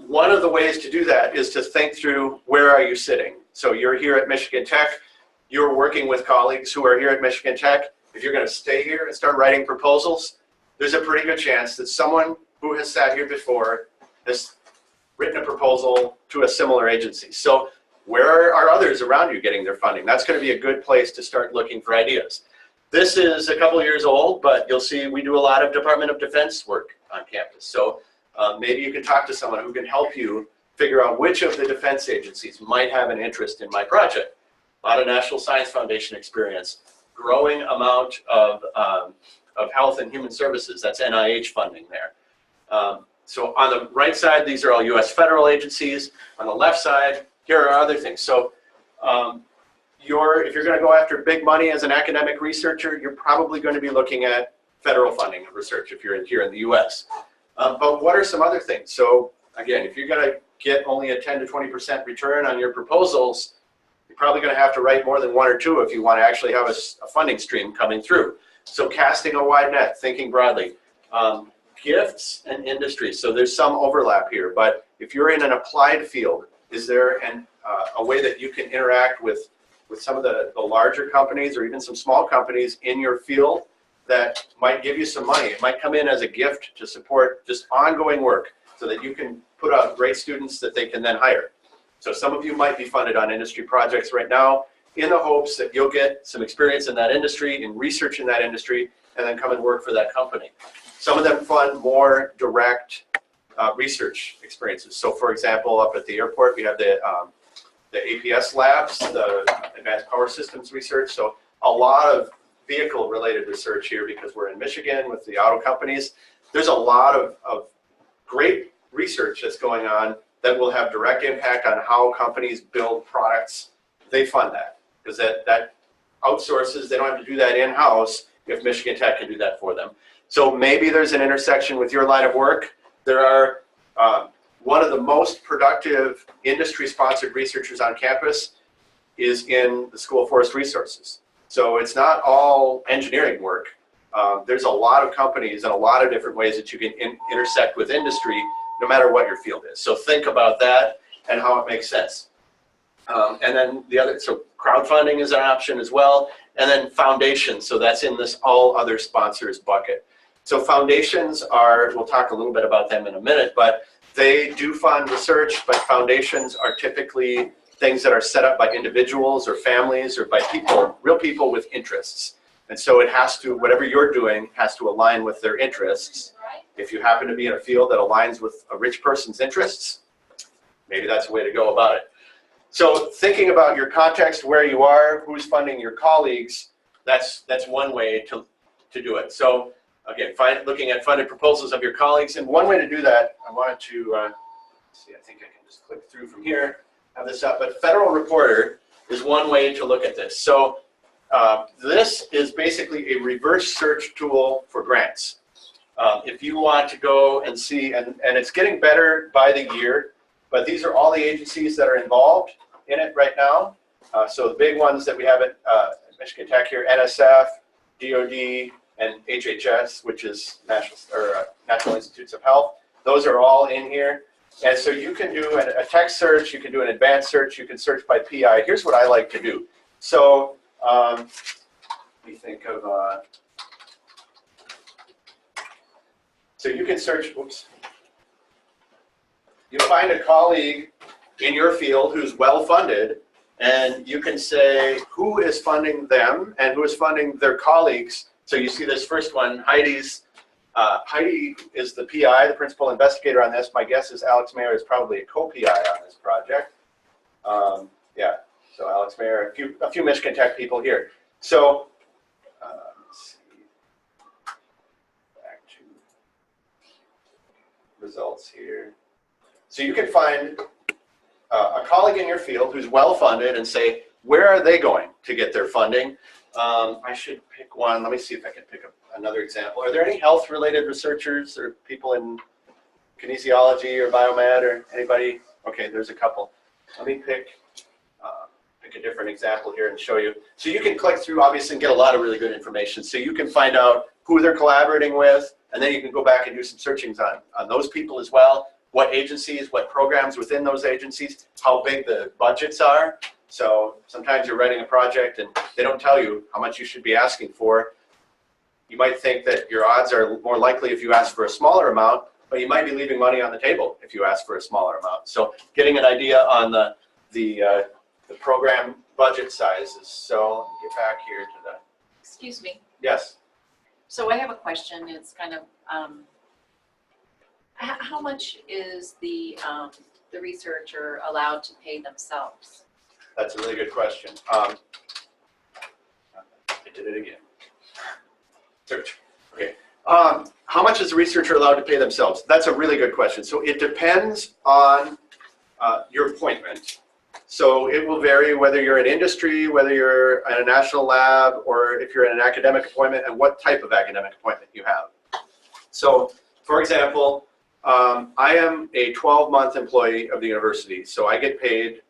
one of the ways to do that is to think through where are you sitting. So you're here at Michigan Tech, you're working with colleagues who are here at Michigan Tech. If you're going to stay here and start writing proposals, there's a pretty good chance that someone who has sat here before has written a proposal to a similar agency. So where are others around you getting their funding? That's going to be a good place to start looking for ideas. This is a couple years old, but you'll see we do a lot of Department of Defense work on campus. So maybe you can talk to someone who can help you figure out which of the defense agencies might have an interest in my project. A lot of National Science Foundation experience, growing amount of health and human services, that's NIH funding there. So on the right side, these are all US federal agencies. On the left side, here are other things. So if you're going to go after big money as an academic researcher, you're probably going to be looking at federal funding of research if you're here in the US. But what are some other things? So again, if you're going to get only a 10 to 20% return on your proposals, you're probably going to have to write more than 1 or 2 if you want to actually have a funding stream coming through. So casting a wide net, thinking broadly. Gifts and industry. So there's some overlap here, but if you're in an applied field, is there a way that you can interact with some of the larger companies or even some small companies in your field that might give you some money? It might come in as a gift to support just ongoing work so that you can put out great students that they can then hire. So some of you might be funded on industry projects right now. in the hopes that you'll get some experience in that industry, in research in that industry, and then come and work for that company. Some of them fund more direct research experiences. So for example, up at the airport, we have the APS labs, the Advanced Power Systems Research. So a lot of vehicle-related research here because we're in Michigan with the auto companies. There's a lot of great research that's going on that will have direct impact on how companies build products. They fund that because that outsources. They don't have to do that in-house if Michigan Tech can do that for them. So maybe there's an intersection with your line of work. There are one of the most productive industry-sponsored researchers on campus is in the School of Forest Resources. So it's not all engineering work. There's a lot of companies and a lot of different ways that you can intersect with industry no matter what your field is. So think about that and how it makes sense. And then so crowdfunding is an option as well. And then foundations, so that's in this all other sponsors bucket. So foundations we'll talk a little bit about them in a minute, but they do fund research, but foundations are typically things that are set up by individuals or families or by people, real people with interests. And so it has to, whatever you're doing has to align with their interests. If you happen to be in a field that aligns with a rich person's interests, maybe that's the way to go about it. So thinking about your context, where you are, who's funding your colleagues, that's one way to do it. So again, looking at funded proposals of your colleagues. And one way to do that, I wanted to, see, I think I can just click through from here, have this up. But Federal Reporter is one way to look at this. So this is basically a reverse search tool for grants. If you want to go and see, and it's getting better by the year, but these are all the agencies that are involved in it right now. So the big ones that we have at Michigan Tech here, NSF, DOD, and HHS, which is National Institutes of Health. Those are all in here. And so you can do a text search, you can do an advanced search, you can search by PI. Here's what I like to do. So let me think of, so you can search, oops. You find a colleague in your field who's well-funded, and you can say who is funding them and who is funding their colleagues. So you see this first one, Heidi is the PI, the principal investigator on this. My guess is Alex Mayer is probably a co-PI on this project. Yeah, so Alex Mayer, a few Michigan Tech people here. So let's see, back to results here. So you can find a colleague in your field who's well-funded and say, where are they going to get their funding? I should pick one. Let me see if I can pick up another example. Are there any health-related researchers or people in kinesiology or biomed or anybody? Okay, there's a couple. Let me pick a different example here and show you. So you can click through, obviously, and get a lot of really good information. So you can find out who they're collaborating with, and then you can go back and do some searchings on those people as well. What agencies, what programs within those agencies, how big the budgets are. So sometimes you're writing a project and they don't tell you how much you should be asking for. You might think that your odds are more likely if you ask for a smaller amount, but you might be leaving money on the table if you ask for a smaller amount. So getting an idea on the program budget sizes. So let me get back here to the. Excuse me. Yes. So I have a question. It's kind of, how much is the researcher allowed to pay themselves? That's a really good question. I did it again. Search. Okay. How much is the researcher allowed to pay themselves? That's a really good question. So it depends on your appointment. So it will vary whether you're in industry, whether you're in a national lab, or if you're in an academic appointment, and what type of academic appointment you have. So, for example, I am a 12-month employee of the university, so I get paid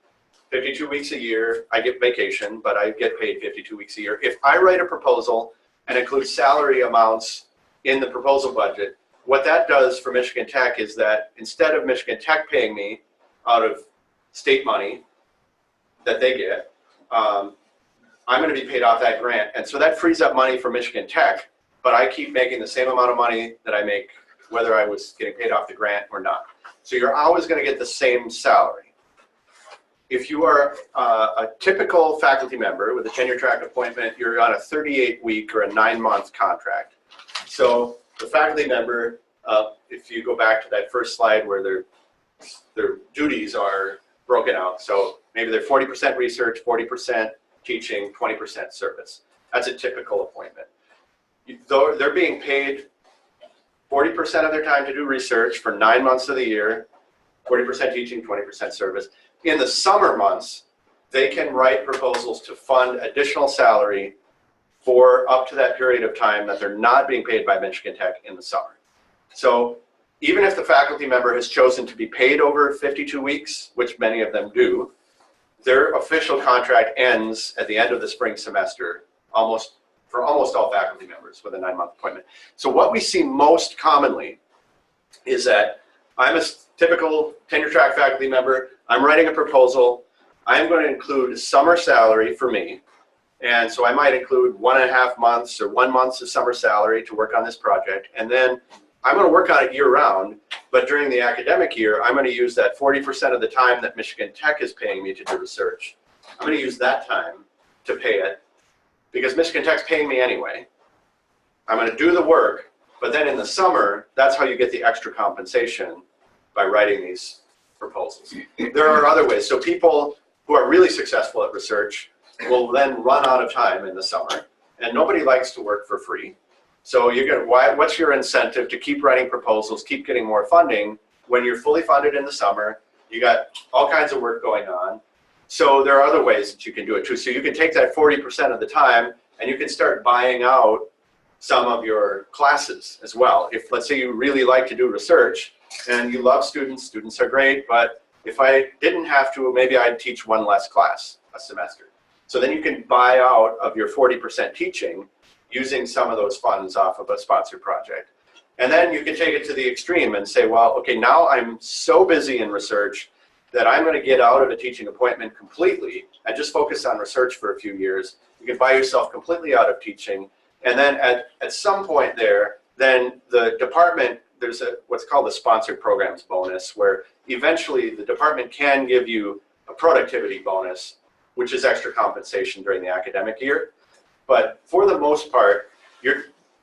52 weeks a year. I get vacation, but I get paid 52 weeks a year. If I write a proposal and include salary amounts in the proposal budget, what that does for Michigan Tech is that instead of Michigan Tech paying me out of state money that they get, I'm going to be paid off that grant. And so that frees up money for Michigan Tech, but I keep making the same amount of money that I make whether I was getting paid off the grant or not. So you're always going to get the same salary. if you are a typical faculty member with a tenure track appointment, you're on a 38-week or a 9-month contract. So the faculty member, if you go back to that first slide where their duties are broken out, so maybe they're 40% research, 40% teaching, 20% service. That's a typical appointment. Though they're being paid 40% of their time to do research for 9 months of the year, 40% teaching, 20% service. In the summer months, they can write proposals to fund additional salary for up to that period of time that they're not being paid by Michigan Tech in the summer. So even if the faculty member has chosen to be paid over 52 weeks, which many of them do, their official contract ends at the end of the spring semester, for almost all faculty members with a 9-month appointment. So what we see most commonly is that I'm a typical tenure track faculty member, I'm writing a proposal, I'm going to include summer salary for me, and so I might include 1.5 months or 1 month of summer salary to work on this project, and then I'm going to work on it year-round, but during the academic year, I'm going to use that 40% of the time that Michigan Tech is paying me to do research. I'm going to use that time to pay it, because Michigan Tech's paying me anyway. I'm going to do the work, but then in the summer, that's how you get the extra compensation, by writing these proposals. There are other ways. So people who are really successful at research will then run out of time in the summer, and nobody likes to work for free. So what's your incentive to keep writing proposals, keep getting more funding when you're fully funded in the summer? You got all kinds of work going on. So there are other ways that you can do it too. So you can take that 40% of the time and you can start buying out some of your classes as well. If, let's say, you really like to do research and you love students, students are great, but if I didn't have to, maybe I'd teach one less class a semester. So then you can buy out of your 40% teaching using some of those funds off of a sponsored project. And then you can take it to the extreme and say, well, okay, now I'm so busy in research that I'm going to get out of a teaching appointment completely and just focus on research for a few years. You can buy yourself completely out of teaching. And then at some point there, then the department, there's what's called the sponsored programs bonus, where eventually the department can give you a productivity bonus, which is extra compensation during the academic year. But for the most part,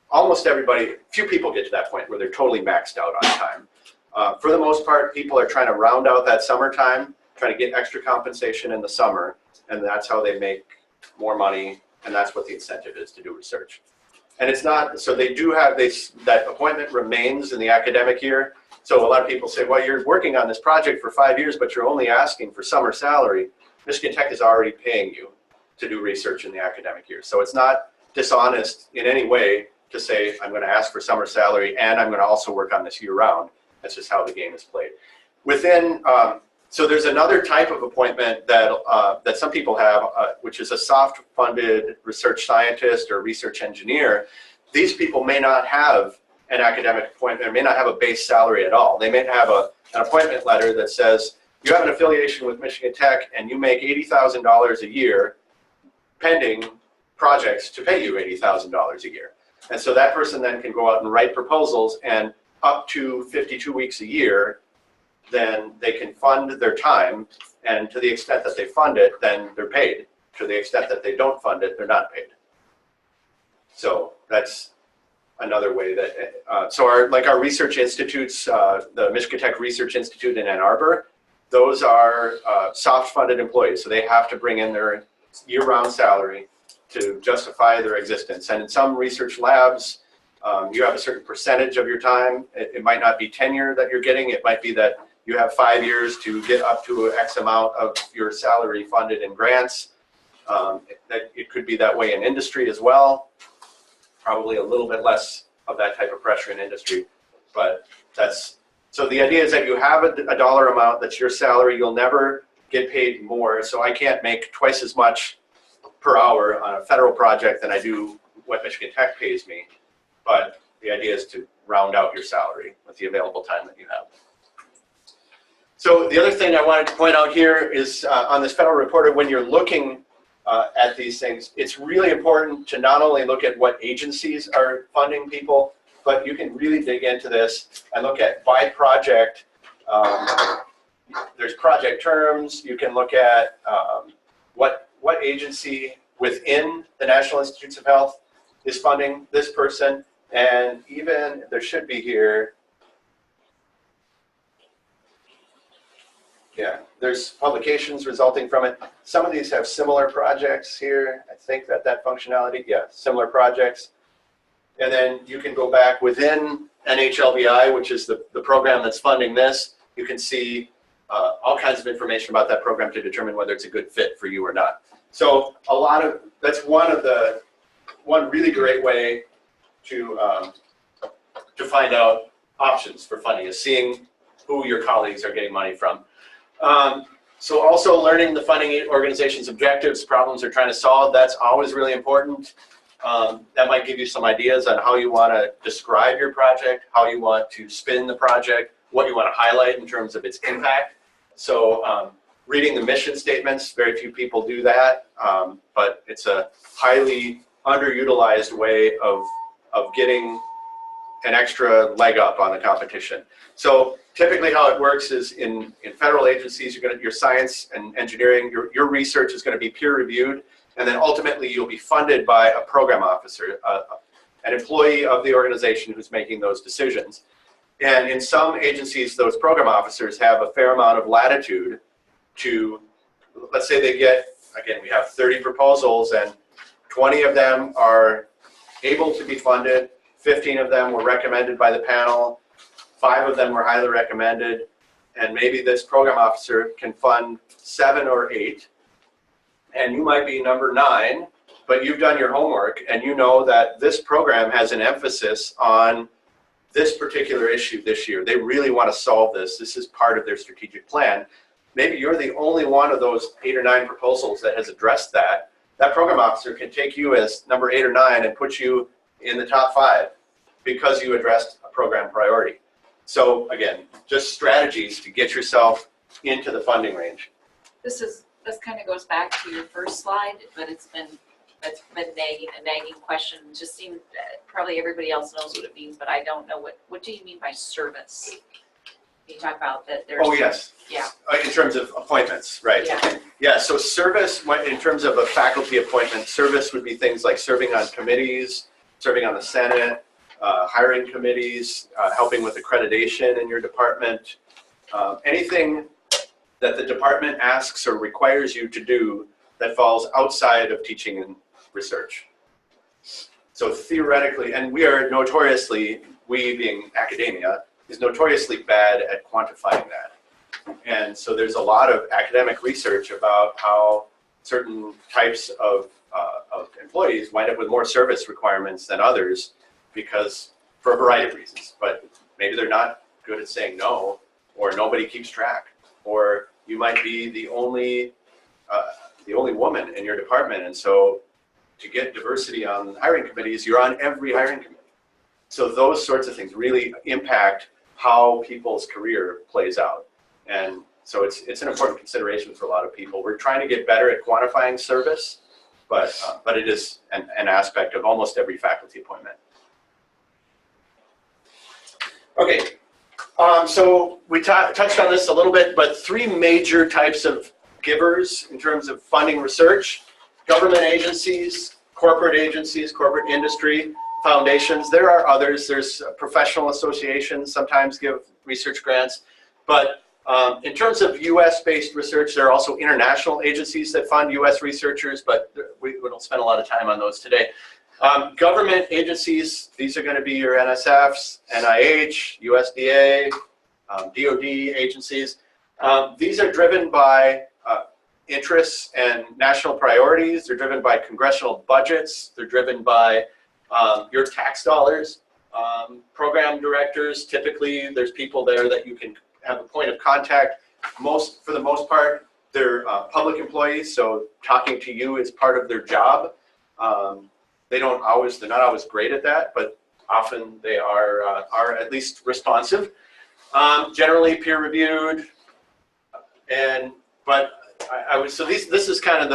almost everybody, few people get to that point where they're totally maxed out on time. For the most part, people are trying to round out that summertime, trying to get extra compensation in the summer, and that's how they make more money, and that's what the incentive is to do research. And it's not, so they do have that appointment remains in the academic year. So a lot of people say, well, you're working on this project for 5 years, but you're only asking for summer salary. Michigan Tech is already paying you to do research in the academic year. So it's not dishonest in any way to say, I'm going to ask for summer salary and I'm going to also work on this year round. That's just how the game is played. Within, so there's another type of appointment that some people have, which is a soft-funded research scientist or research engineer. These people may not have an academic appointment, or may not have a base salary at all. They may have an appointment letter that says, you have an affiliation with Michigan Tech and you make $80,000 a year pending projects to pay you $80,000 a year. And so that person then can go out and write proposals, and up to 52 weeks a year, then they can fund their time, and to the extent that they fund it, then they're paid. To the extent that they don't fund it, they're not paid. So that's another way that, so our research institutes, the Michigan Tech Research Institute in Ann Arbor, those are soft-funded employees, so they have to bring in their year-round salary to justify their existence. And in some research labs, you have a certain percentage of your time. It might not be tenure that you're getting. It might be that you have 5 years to get up to X amount of your salary funded in grants. It could be that way in industry as well. Probably a little bit less of that type of pressure in industry, but that's, so the idea is that you have a dollar amount that's your salary. You'll never get paid more. So I can't make twice as much per hour on a federal project than I do what Michigan Tech pays me. But the idea is to round out your salary with the available time that you have. So the other thing I wanted to point out here is on this Federal Reporter, when you're looking at these things, it's really important to not only look at what agencies are funding people, but you can really dig into this and look at by project. There's project terms. You can look at what agency within the National Institutes of Health is funding this person. And even, there should be here, yeah, there's publications resulting from it. Some of these have similar projects here. I think that functionality, yeah, similar projects. And then you can go back within NHLBI, which is the program that's funding this. You can see all kinds of information about that program to determine whether it's a good fit for you or not. So that's one really great way to find out options for funding, is seeing who your colleagues are getting money from. So also learning the funding organization's objectives, problems they're trying to solve, that's always really important. That might give you some ideas on how you want to describe your project, how you want to spin the project, what you want to highlight in terms of its impact. So reading the mission statements, very few people do that, but it's a highly underutilized way of getting an extra leg up on the competition. So typically how it works is in federal agencies, your science and engineering, your research is going to be peer reviewed, and then ultimately you'll be funded by a program officer, an employee of the organization who's making those decisions. And in some agencies, those program officers have a fair amount of latitude to, let's say they get, again, we have 30 proposals and 20 of them are able to be funded, 15 of them were recommended by the panel, 5 of them were highly recommended, and maybe this program officer can fund 7 or 8, and you might be number 9, but you've done your homework and you know that this program has an emphasis on this particular issue this year. They really want to solve this. This is part of their strategic plan. Maybe you're the only one of those 8 or 9 proposals that has addressed that. That program officer can take you as number 8 or 9 and put you in the top 5 because you addressed a program priority. So again, just strategies to get yourself into the funding range. This kind of goes back to your first slide, but it's been a nagging question. It just seemed probably everybody else knows what it means, but I don't know what do you mean by service? You talk about that there's. Oh yes. Yeah. In terms of appointments, right? Yeah. Yeah. So service, in terms of a faculty appointment, service would be things like serving on committees, serving on the Senate, hiring committees, helping with accreditation in your department, anything that the department asks or requires you to do that falls outside of teaching and research. So theoretically, and we are notoriously, we being academia, is notoriously bad at quantifying that. And so there's a lot of academic research about how certain types of employees wind up with more service requirements than others because for a variety of reasons. But maybe they're not good at saying no, or nobody keeps track, or you might be the only woman in your department, and so to get diversity on hiring committees, you're on every hiring committee. So those sorts of things really impact how people's career plays out. And so it's an important consideration for a lot of people. We're trying to get better at quantifying service, but it is an aspect of almost every faculty appointment. Okay, so we touched on this a little bit, but 3 major types of givers in terms of funding research: government agencies, corporate industry, foundations. There are others. There's professional associations sometimes give research grants, but in terms of US-based research, there are also international agencies that fund US researchers, but we don't spend a lot of time on those today. Government agencies, these are going to be your NSFs, NIH, USDA, DoD agencies. These are driven by interests and national priorities. They're driven by congressional budgets. They're driven by your tax dollars. Program directors, typically there's people there that you can have a point of contact. For the most part, they're public employees, so talking to you is part of their job. They're not always great at that, but often they are at least responsive. Generally peer reviewed, so this is kind of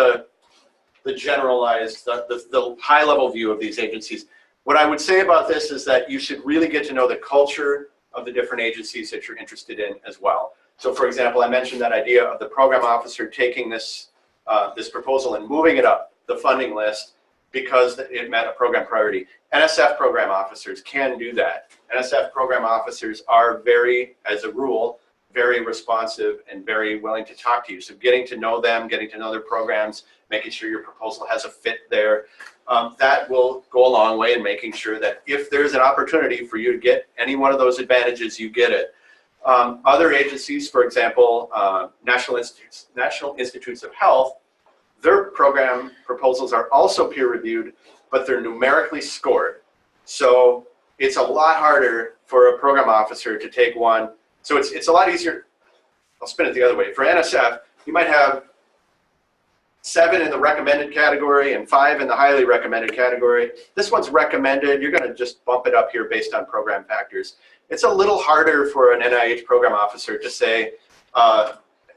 the generalized, the high level view of these agencies. What I would say about this is that you should really get to know the culture of the different agencies that you're interested in as well. So for example, I mentioned that idea of the program officer taking this, this proposal and moving it up the funding list because it met a program priority. NSF program officers can do that. NSF program officers are very, as a rule, very responsive and very willing to talk to you. So getting to know them, getting to know their programs, making sure your proposal has a fit there, that will go a long way in making sure that if there's an opportunity for you to get any one of those advantages, you get it. Other agencies, for example, National Institutes of Health, their program proposals are also peer reviewed, but they're numerically scored. So it's a lot harder for a program officer to take one. So it's a lot easier. I'll spin it the other way. For NSF, you might have 7 in the recommended category and 5 in the highly recommended category. This one's recommended. You're going to just bump it up here based on program factors. It's a little harder for an NIH program officer to say,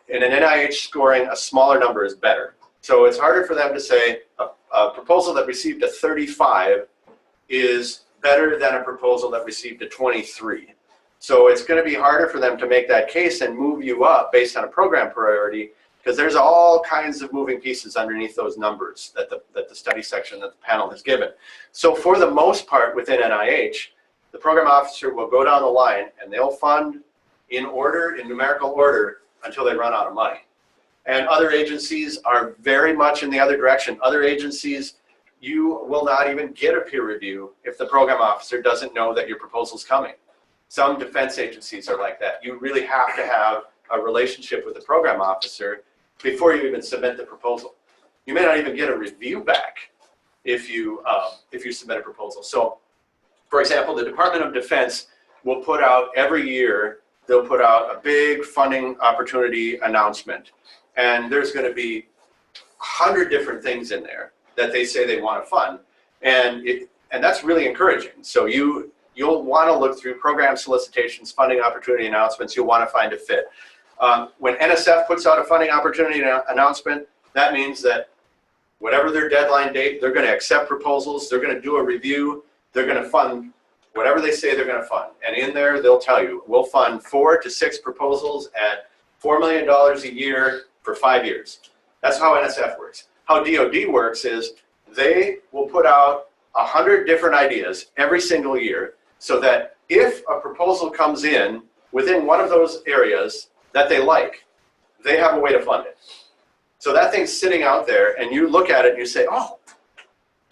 in an NIH scoring, a smaller number is better. So it's harder for them to say a proposal that received a 35 is better than a proposal that received a 23. So it's going to be harder for them to make that case and move you up based on a program priority, because there's all kinds of moving pieces underneath those numbers that the study section that the panel has given. So for the most part within NIH, the program officer will go down the line and they'll fund in order, in numerical order, until they run out of money. And other agencies are very much in the other direction. Other agencies, you will not even get a peer review if the program officer doesn't know that your proposal's coming. Some defense agencies are like that. You really have to have a relationship with the program officer before you even submit the proposal. You may not even get a review back if you submit a proposal. So, for example, the Department of Defense will put out every year, they'll put out a big funding opportunity announcement. And there's going to be 100 different things in there that they say they want to fund. And that's really encouraging. So you'll want to look through program solicitations, funding opportunity announcements. You'll want to find a fit. When NSF puts out a funding opportunity announcement, that means that whatever their deadline date, they're going to accept proposals, they're going to do a review, they're going to fund whatever they say they're going to fund. And in there, they'll tell you, we'll fund 4 to 6 proposals at $4 million a year for 5 years. That's how NSF works. How DoD works is they will put out 100 different ideas every single year, so that if a proposal comes in within one of those areas that they like, they have a way to fund it. So that thing's sitting out there and you look at it and you say, oh,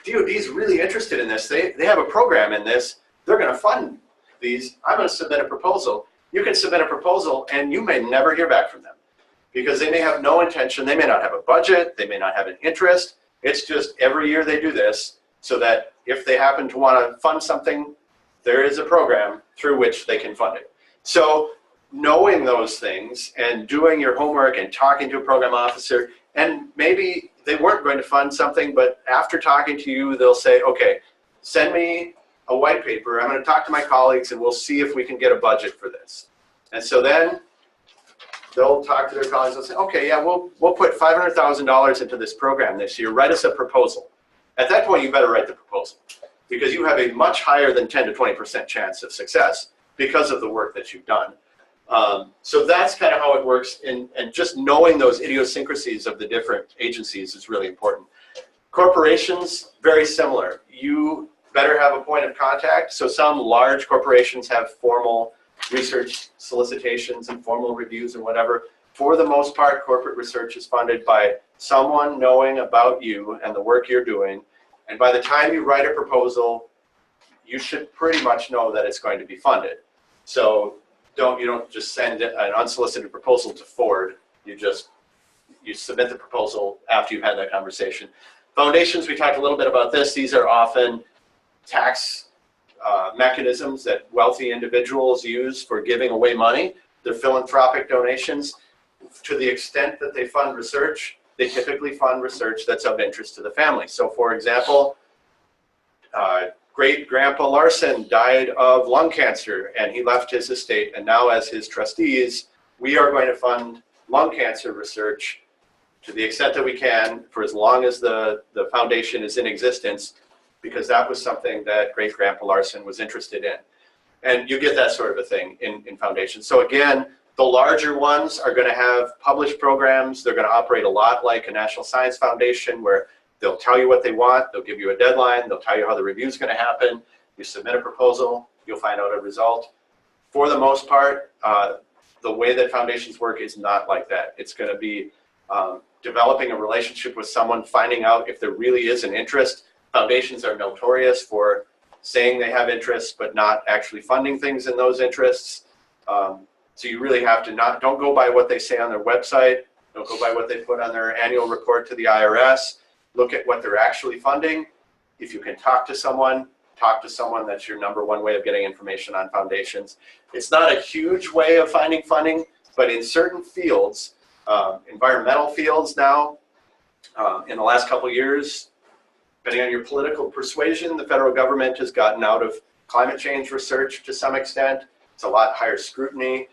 DoD's really interested in this. They have a program in this. They're going to fund these. I'm going to submit a proposal. You can submit a proposal and you may never hear back from them because they may have no intention. They may not have a budget. They may not have an interest. It's just every year they do this so that if they happen to want to fund something, there is a program through which they can fund it. So knowing those things and doing your homework and talking to a program officer, and maybe they weren't going to fund something, but after talking to you, they'll say, okay, send me a white paper. I'm going to talk to my colleagues and we'll see if we can get a budget for this. And so then they'll talk to their colleagues and say, okay, yeah, we'll put $500,000 into this program this year. Write us a proposal. At that point, you better write the proposal because you have a much higher than 10 to 20% chance of success because of the work that you've done. So that's kind of how it works, and just knowing those idiosyncrasies of the different agencies is really important. Corporations, very similar. You better have a point of contact. So some large corporations have formal research solicitations and formal reviews and whatever. For the most part, corporate research is funded by someone knowing about you and the work you're doing. And by the time you write a proposal, you should pretty much know that it's going to be funded. So you don't just send an unsolicited proposal to Ford. You submit the proposal after you've had that conversation. Foundations, we talked a little bit about this. These are often tax mechanisms that wealthy individuals use for giving away money. They're philanthropic donations. To the extent that they fund research, they typically fund research that's of interest to the family. So for example, great-grandpa Larson died of lung cancer and he left his estate, and now as his trustees, we are going to fund lung cancer research to the extent that we can for as long as the foundation is in existence, because that was something that great-grandpa Larson was interested in. And you get that sort of a thing in foundations. So again, The larger ones are going to have published programs. They're going to operate a lot like a National Science Foundation, where they'll tell you what they want, they'll give you a deadline, they'll tell you how the review is going to happen. You submit a proposal, you'll find out a result. For the most part, the way that foundations work is not like that. It's going to be developing a relationship with someone, finding out if there really is an interest. Foundations are notorious for saying they have interests, but not actually funding things in those interests. So you really have to don't go by what they say on their website, don't go by what they put on their annual report to the IRS. Look at what they're actually funding. If you can talk to someone, that's your number one way of getting information on foundations. It's not a huge way of finding funding, but in certain fields, environmental fields now, in the last couple of years, depending on your political persuasion, the federal government has gotten out of climate change research to some extent. It's a lot higher scrutiny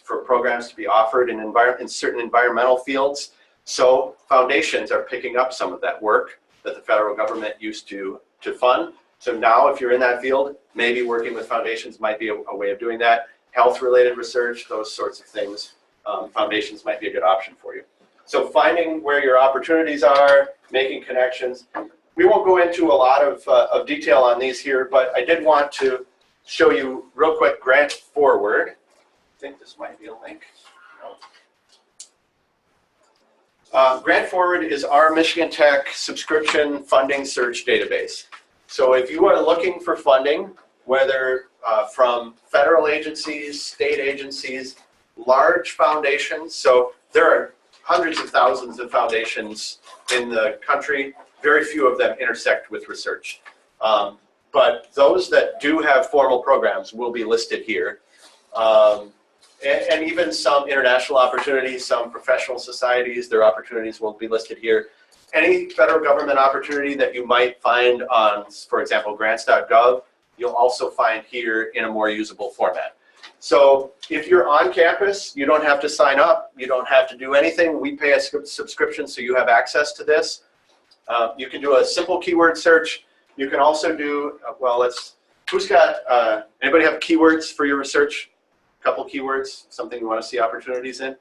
for programs to be offered in certain environmental fields. So foundations are picking up some of that work that the federal government used to fund. So now if you're in that field, maybe working with foundations might be a way of doing that. Health-related research, those sorts of things, foundations might be a good option for you. So finding where your opportunities are, making connections. We won't go into a lot of detail on these here, but I did want to show you real quick Grant Forward. I think this might be a link. No. Grant Forward is our Michigan Tech subscription funding search database. So if you are looking for funding, whether from federal agencies, state agencies, large foundations, so there are hundreds of thousands of foundations in the country, very few of them intersect with research. But those that do have formal programs will be listed here. And even some international opportunities, some professional societies, their opportunities will be listed here. Any federal government opportunity that you might find on, for example, grants.gov, you'll also find here in a more usable format. So if you're on campus, you don't have to sign up, you don't have to do anything. We pay a subscription so you have access to this. You can do a simple keyword search. You can also do, who's got, anybody have keywords for your research? A couple keywords, something you want to see opportunities in?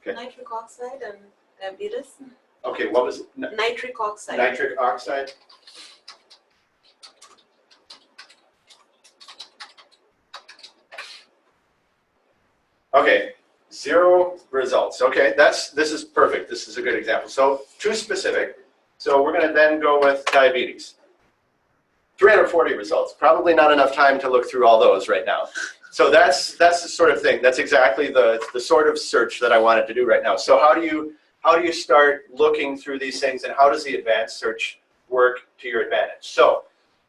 Okay. Nitric oxide and diabetes. Okay, what was it? Nitric oxide. Nitric oxide. Okay, 0 results. Okay, this is perfect. This is a good example. So too specific. So we're going to then go with diabetes. 340 results. Probably not enough time to look through all those right now. So that's the sort of thing. That's exactly the sort of search that I wanted to do right now. So how do you start looking through these things, and how does the advanced search work to your advantage? So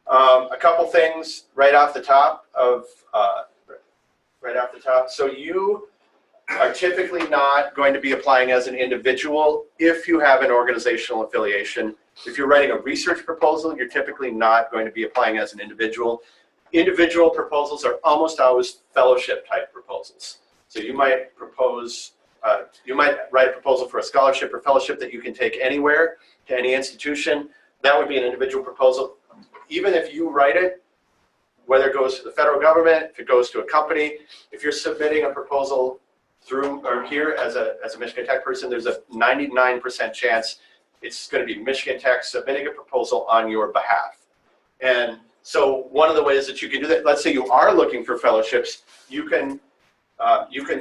a couple things right off the top. So you are typically not going to be applying as an individual if you have an organizational affiliation. If you're writing a research proposal, you're typically not going to be applying as an individual. Individual proposals are almost always fellowship type proposals. So you might propose, you might write a proposal for a scholarship or fellowship that you can take anywhere to any institution. That would be an individual proposal. Even if you write it, whether it goes to the federal government, if it goes to a company, if you're submitting a proposal through or here as a Michigan Tech person, there's a 99% chance it's going to be Michigan Tech submitting a proposal on your behalf. And so one of the ways that you can do that, let's say you are looking for fellowships, you can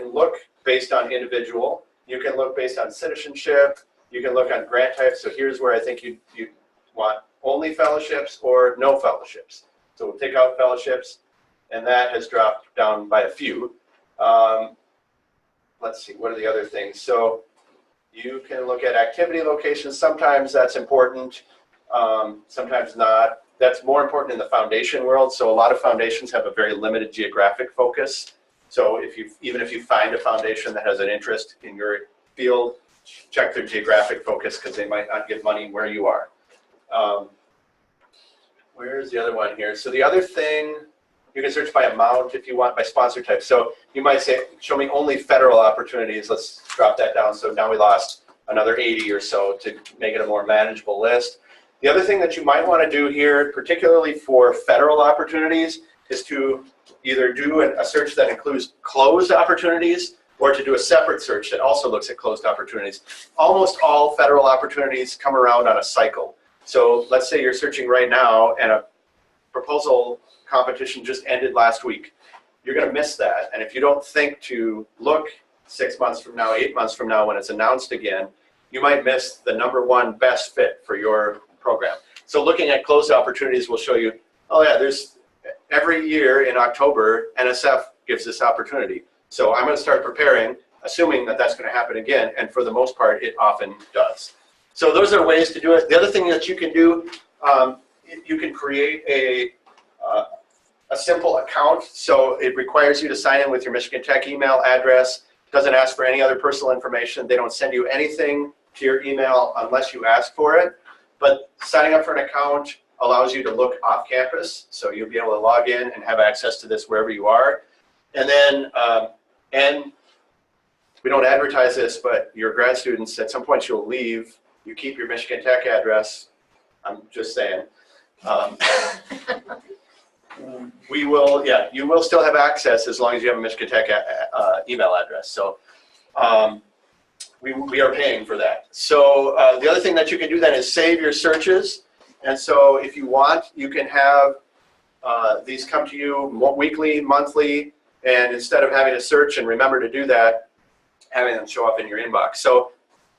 look based on individual, you can look based on citizenship, you can look on grant type. So here's where I think you want only fellowships or no fellowships. So we'll take out fellowships, and that has dropped down by a few. Let's see, what are the other things? So you can look at activity locations. Sometimes that's important, sometimes not. That's more important in the foundation world. So a lot of foundations have a very limited geographic focus. So even if you find a foundation that has an interest in your field, check their geographic focus, because they might not give money where you are. Where's the other one here? So the other thing, you can search by amount if you want, by sponsor type. So you might say, show me only federal opportunities. Let's drop that down. So now we lost another 80 or so to make it a more manageable list. The other thing that you might want to do here, particularly for federal opportunities, is to either do a search that includes closed opportunities or to do a separate search that also looks at closed opportunities. Almost all federal opportunities come around on a cycle. So let's say you're searching right now and a proposal competition just ended last week. You're going to miss that. And if you don't think to look 6 months from now, 8 months from now when it's announced again, you might miss the #1 best fit for your program. So looking at closed opportunities will show you, oh yeah, there's every year in October, NSF gives this opportunity. So I'm going to start preparing, assuming that that's going to happen again. And for the most part, it often does. So those are ways to do it. The other thing that you can do, you can create a simple account. So it requires you to sign in with your Michigan Tech email address. It doesn't ask for any other personal information. They don't send you anything to your email unless you ask for it. But signing up for an account allows you to look off campus. So you'll be able to log in and have access to this wherever you are. And then, and we don't advertise this, but your grad students, at some point you'll leave. You keep your Michigan Tech address. I'm just saying. We will, yeah, you will still have access as long as you have a Michigan Tech email address. So we are paying for that. So the other thing that you can do then is save your searches. And so if you want, you can have these come to you weekly, monthly, and instead of having to search and remember to do that, having them show up in your inbox. So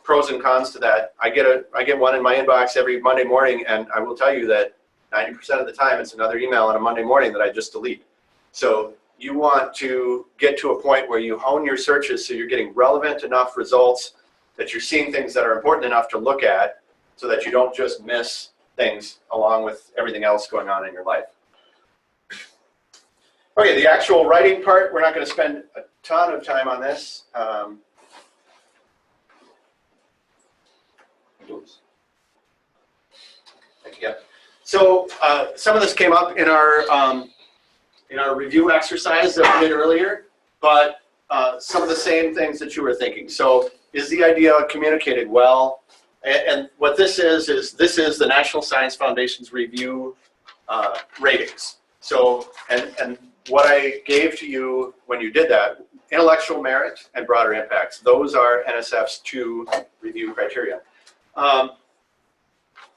pros and cons to that. I get one in my inbox every Monday morning, and I will tell you that 90% of the time it's another email on a Monday morning that I just delete. So you want to get to a point where you hone your searches so you're getting relevant enough results, that you're seeing things that are important enough to look at so that you don't just miss things along with everything else going on in your life. Okay, the actual writing part, we're not going to spend a ton of time on this. Yeah. So some of this came up in our review exercise that we did earlier, but some of the same things that you were thinking. So is the idea communicated well? And what this is the National Science Foundation's review ratings. So, and what I gave to you when you did that, intellectual merit and broader impacts, those are NSF's 2 review criteria.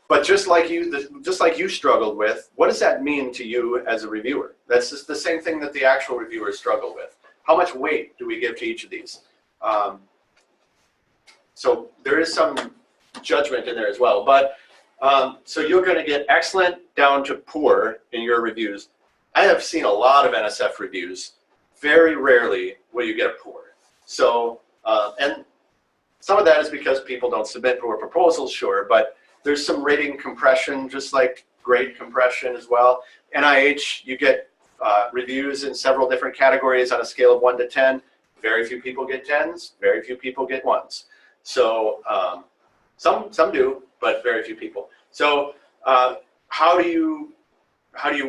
But just like you struggled with, what does that mean to you as a reviewer? That's just the same thing that the actual reviewers struggle with. How much weight do we give to each of these? So there is some judgment in there as well. But so you're going to get excellent down to poor in your reviews. I have seen a lot of NSF reviews. Very rarely will you get a poor. So, and some of that is because people don't submit poor proposals, sure, but there's some rating compression, just like grade compression as well. NIH, you get reviews in several different categories on a scale of 1 to 10. Very few people get 10s, very few people get 1s. So some do, but very few people. So how do you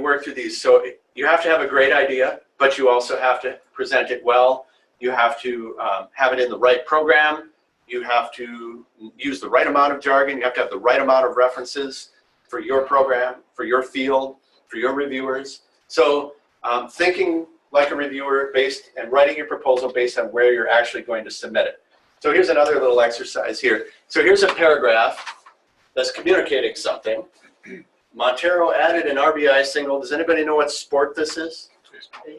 work through these? So you have to have a great idea, but you also have to present it well. You have to have it in the right program. You have to use the right amount of jargon. You have to have the right amount of references for your program, for your field, for your reviewers. So thinking like a reviewer based and writing your proposal based on where you're actually going to submit it. So here's another little exercise here. So here's a paragraph that's communicating something. Montero added an RBI single. Does anybody know what sport this is?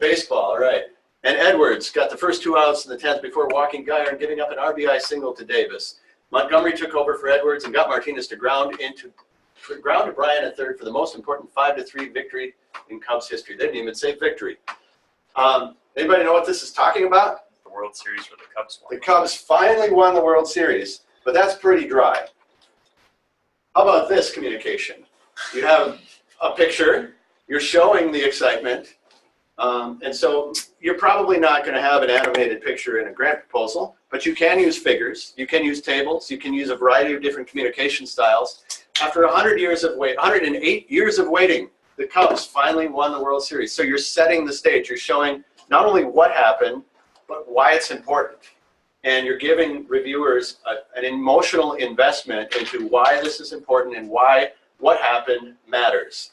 Baseball, all right. And Edwards got the first 2 outs in the 10th before walking Geyer and giving up an RBI single to Davis. Montgomery took over for Edwards and got Martinez to ground to Bryant at third for the most important 5-3 victory in Cubs history. They didn't even say victory. Anybody know what this is talking about? The World Series for the Cubs won. The Cubs finally won the World Series, but that's pretty dry. How about this communication? You have a picture, you're showing the excitement, and so you're probably not going to have an animated picture in a grant proposal, but you can use figures, you can use tables, you can use a variety of different communication styles. After 108 years of waiting, the Cubs finally won the World Series. So you're setting the stage. You're showing not only what happened, but why it's important. And you're giving reviewers an emotional investment into why this is important and why what happened matters.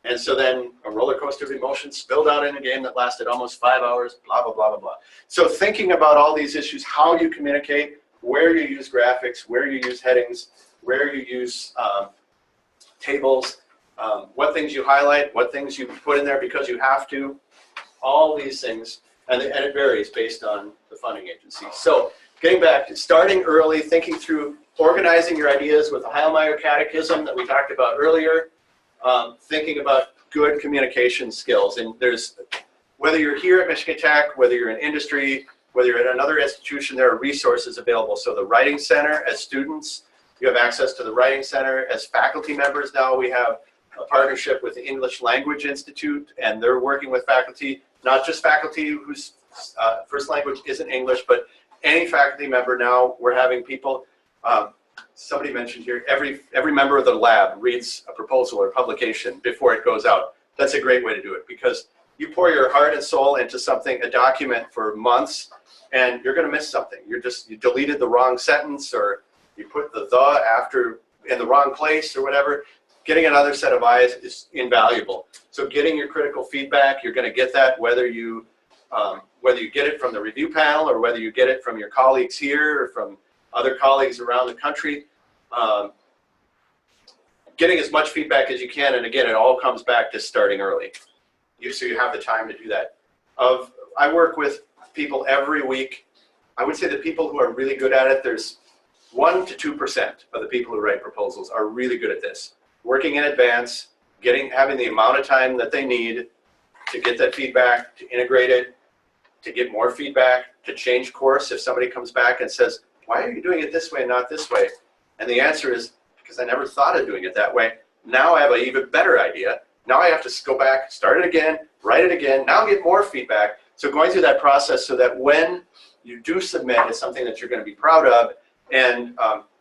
And so then a roller coaster of emotions spilled out in a game that lasted almost 5 hours, blah, blah, blah, blah, blah. So thinking about all these issues, how you communicate, where you use graphics, where you use headings, where you use tables, what things you highlight, what things you put in there because you have to, all these things, and it varies based on the funding agency. So getting back to starting early, thinking through organizing your ideas with the Heilmeyer Catechism that we talked about earlier, thinking about good communication skills. And there's, whether you're here at Michigan Tech, whether you're in industry, whether you're at another institution, there are resources available. So the Writing Center, as students, you have access to the Writing Center. As faculty members now, we have a partnership with the English Language Institute, and they're working with faculty, not just faculty whose first language isn't English, but any faculty member now. We're having people, somebody mentioned here, every member of the lab reads a proposal or publication before it goes out. That's a great way to do it, because you pour your heart and soul into something, a document for months, and you're going to miss something. You deleted the wrong sentence, or you put the after in the wrong place or whatever. Getting another set of eyes is invaluable. So getting your critical feedback, you're going to get that whether you get it from the review panel or whether you get it from your colleagues here or from other colleagues around the country. Getting as much feedback as you can, and again, it all comes back to starting early. So you have the time to do that. I work with people every week. I would say the people who are really good at it, there's 1 to 2% of the people who write proposals are really good at this. Working in advance, having the amount of time that they need to get that feedback, to integrate it, to get more feedback, to change course if somebody comes back and says, why are you doing it this way and not this way? And the answer is, because I never thought of doing it that way. Now I have an even better idea. Now I have to go back, start it again, write it again, now get more feedback. So going through that process so that when you do submit, it's something that you're going to be proud of. And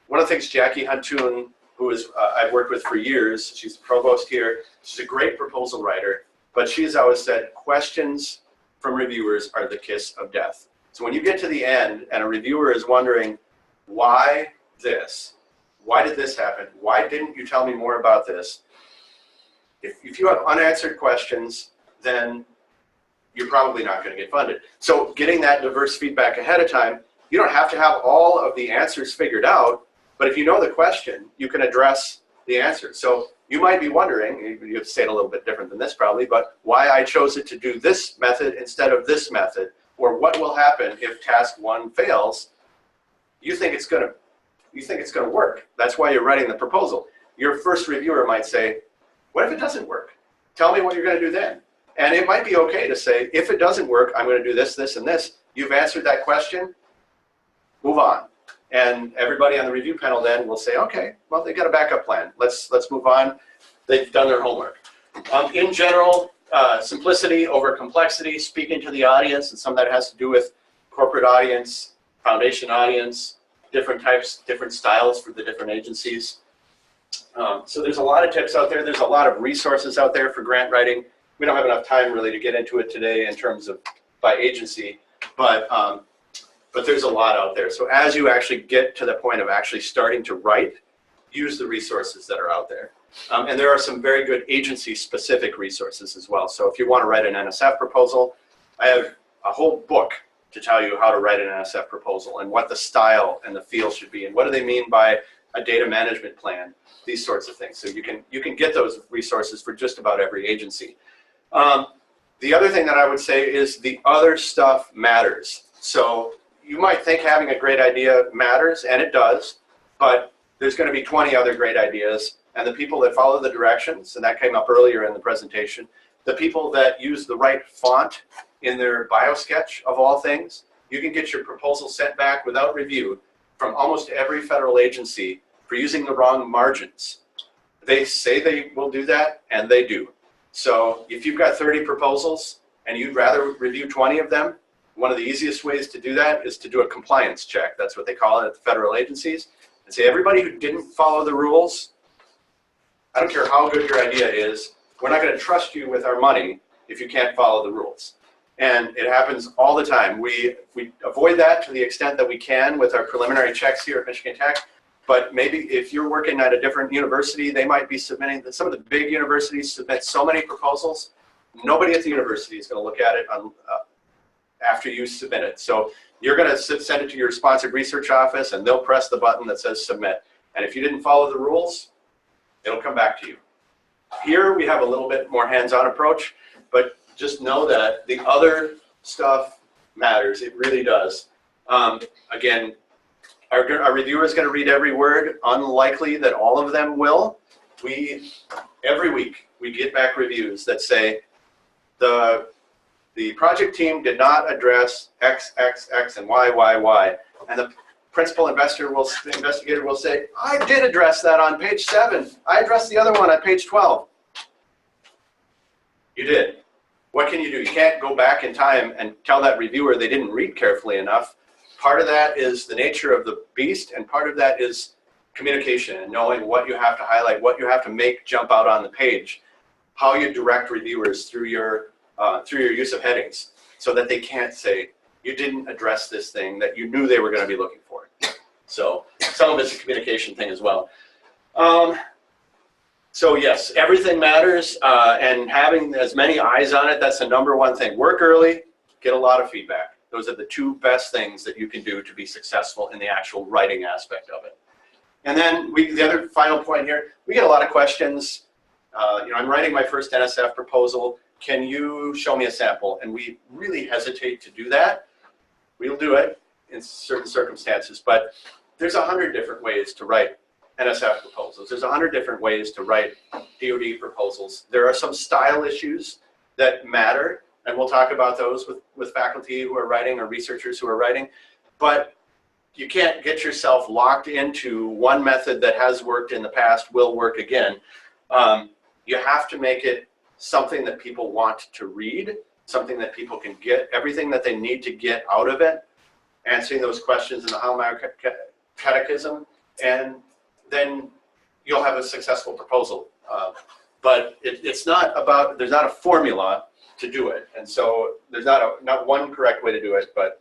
one of the things Jackie Huntoon, who I've worked with for years, she's the provost here, she's a great proposal writer, but she's always said questions from reviewers are the kiss of death. So when you get to the end and a reviewer is wondering, why this? Why did this happen? Why didn't you tell me more about this? If you have unanswered questions, then you're probably not going to get funded. So getting that diverse feedback ahead of time, you don't have to have all of the answers figured out, but if you know the question, you can address the answer. So you might be wondering, you have to say it a little bit different than this probably, but why I chose it to do this method instead of this method, or what will happen if task 1 fails. You think it's going to work. That's why you're writing the proposal. Your first reviewer might say, what if it doesn't work? Tell me what you're going to do then. And it might be okay to say, if it doesn't work, I'm going to do this, this, and this. You've answered that question, move on. And everybody on the review panel then will say, okay, well, they got a backup plan. Let's move on. They've done their homework. In general, simplicity over complexity, speaking to the audience, and some of that has to do with corporate audience, foundation audience, different types, different styles for the different agencies. So there's a lot of tips out there. There's a lot of resources out there for grant writing. We don't have enough time really to get into it today in terms of by agency, but there's a lot out there. So as you actually get to the point of actually starting to write, use the resources that are out there. And there are some very good agency-specific resources as well. So if you want to write an NSF proposal, I have a whole book to tell you how to write an NSF proposal and what the style and the feel should be and what do they mean by a data management plan, these sorts of things. So you can get those resources for just about every agency. The other thing that I would say is the other stuff matters. So you might think having a great idea matters, and it does, but there's going to be 20 other great ideas, and the people that follow the directions, and that came up earlier in the presentation, the people that use the right font in their BioSketch of all things, you can get your proposal sent back without review from almost every federal agency for using the wrong margins. They say they will do that, and they do. So if you've got 30 proposals and you'd rather review 20 of them, one of the easiest ways to do that is to do a compliance check. That's what they call it at the federal agencies. And say, everybody who didn't follow the rules, I don't care how good your idea is, we're not going to trust you with our money if you can't follow the rules. And it happens all the time. We avoid that to the extent that we can with our preliminary checks here at Michigan Tech. but maybe if you're working at a different university, they might be submitting, some of the big universities submit so many proposals, nobody at the university is going to look at it after you submit it. So you're going to send it to your sponsored research office, and they'll press the button that says submit. And if you didn't follow the rules, it'll come back to you. Here we have a little bit more hands-on approach, but just know that the other stuff matters. It really does. Again, our reviewer is going to read every word. Unlikely that all of them will. Every week we get back reviews that say the project team did not address X, X, X, and Y, Y, Y. And the principal investigator will say, I did address that on page 7. I addressed the other one on page 12. You did. What can you do? You can't go back in time and tell that reviewer they didn't read carefully enough. Part of that is the nature of the beast, and part of that is communication and knowing what you have to highlight, what you have to make jump out on the page, how you direct reviewers through your use of headings so that they can't say, you didn't address this thing that you knew they were going to be looking for. So some of it's a communication thing as well. So yes, everything matters, and having as many eyes on it, that's the #1 thing. Work early, get a lot of feedback. Those are the 2 best things that you can do to be successful in the actual writing aspect of it. And then the other final point here, we get a lot of questions. I'm writing my first NSF proposal. Can you show me a sample? And we really hesitate to do that. We'll do it in certain circumstances, but there's 100 different ways to write NSF proposals. There's 100 different ways to write DoD proposals. There are some style issues that matter, and we'll talk about those with faculty who are writing or researchers who are writing, but you can't get yourself locked into one method that has worked in the past, will work again. You have to make it something that people want to read, something that people can get, everything that they need to get out of it, answering those questions in the Heilmeier Catechism, and then you'll have a successful proposal. But it's not about, there's not a formula to do it. And so there's not one correct way to do it, but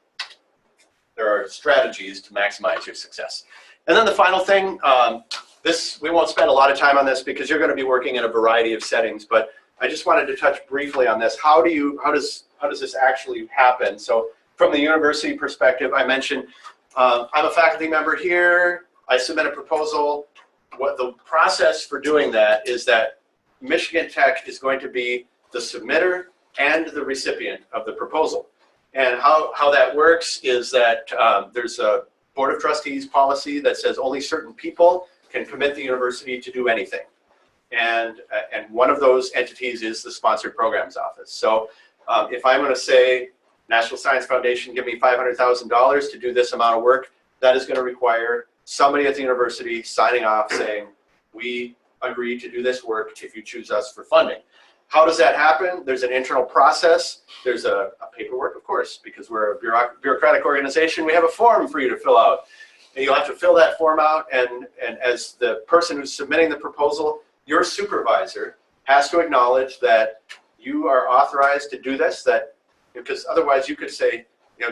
there are strategies to maximize your success. And then the final thing, we won't spend a lot of time on this because you're going to be working in a variety of settings, but I just wanted to touch briefly on this. How does this actually happen? So from the university perspective, I mentioned I'm a faculty member here. I submit a proposal. What the process for doing that is that Michigan Tech is going to be the submitter and the recipient of the proposal. And how that works is that there's a Board of Trustees policy that says only certain people can commit the university to do anything. And one of those entities is the Sponsored Programs Office. So if I'm going to say, National Science Foundation, give me $500,000 to do this amount of work, that is going to require somebody at the university signing off saying, we agree to do this work if you choose us for funding. How does that happen? There's an internal process. There's a paperwork, of course, because we're a bureaucratic organization. We have a form for you to fill out. And you'll have to fill that form out, and as the person who's submitting the proposal, your supervisor has to acknowledge that you are authorized to do this, because otherwise you could say,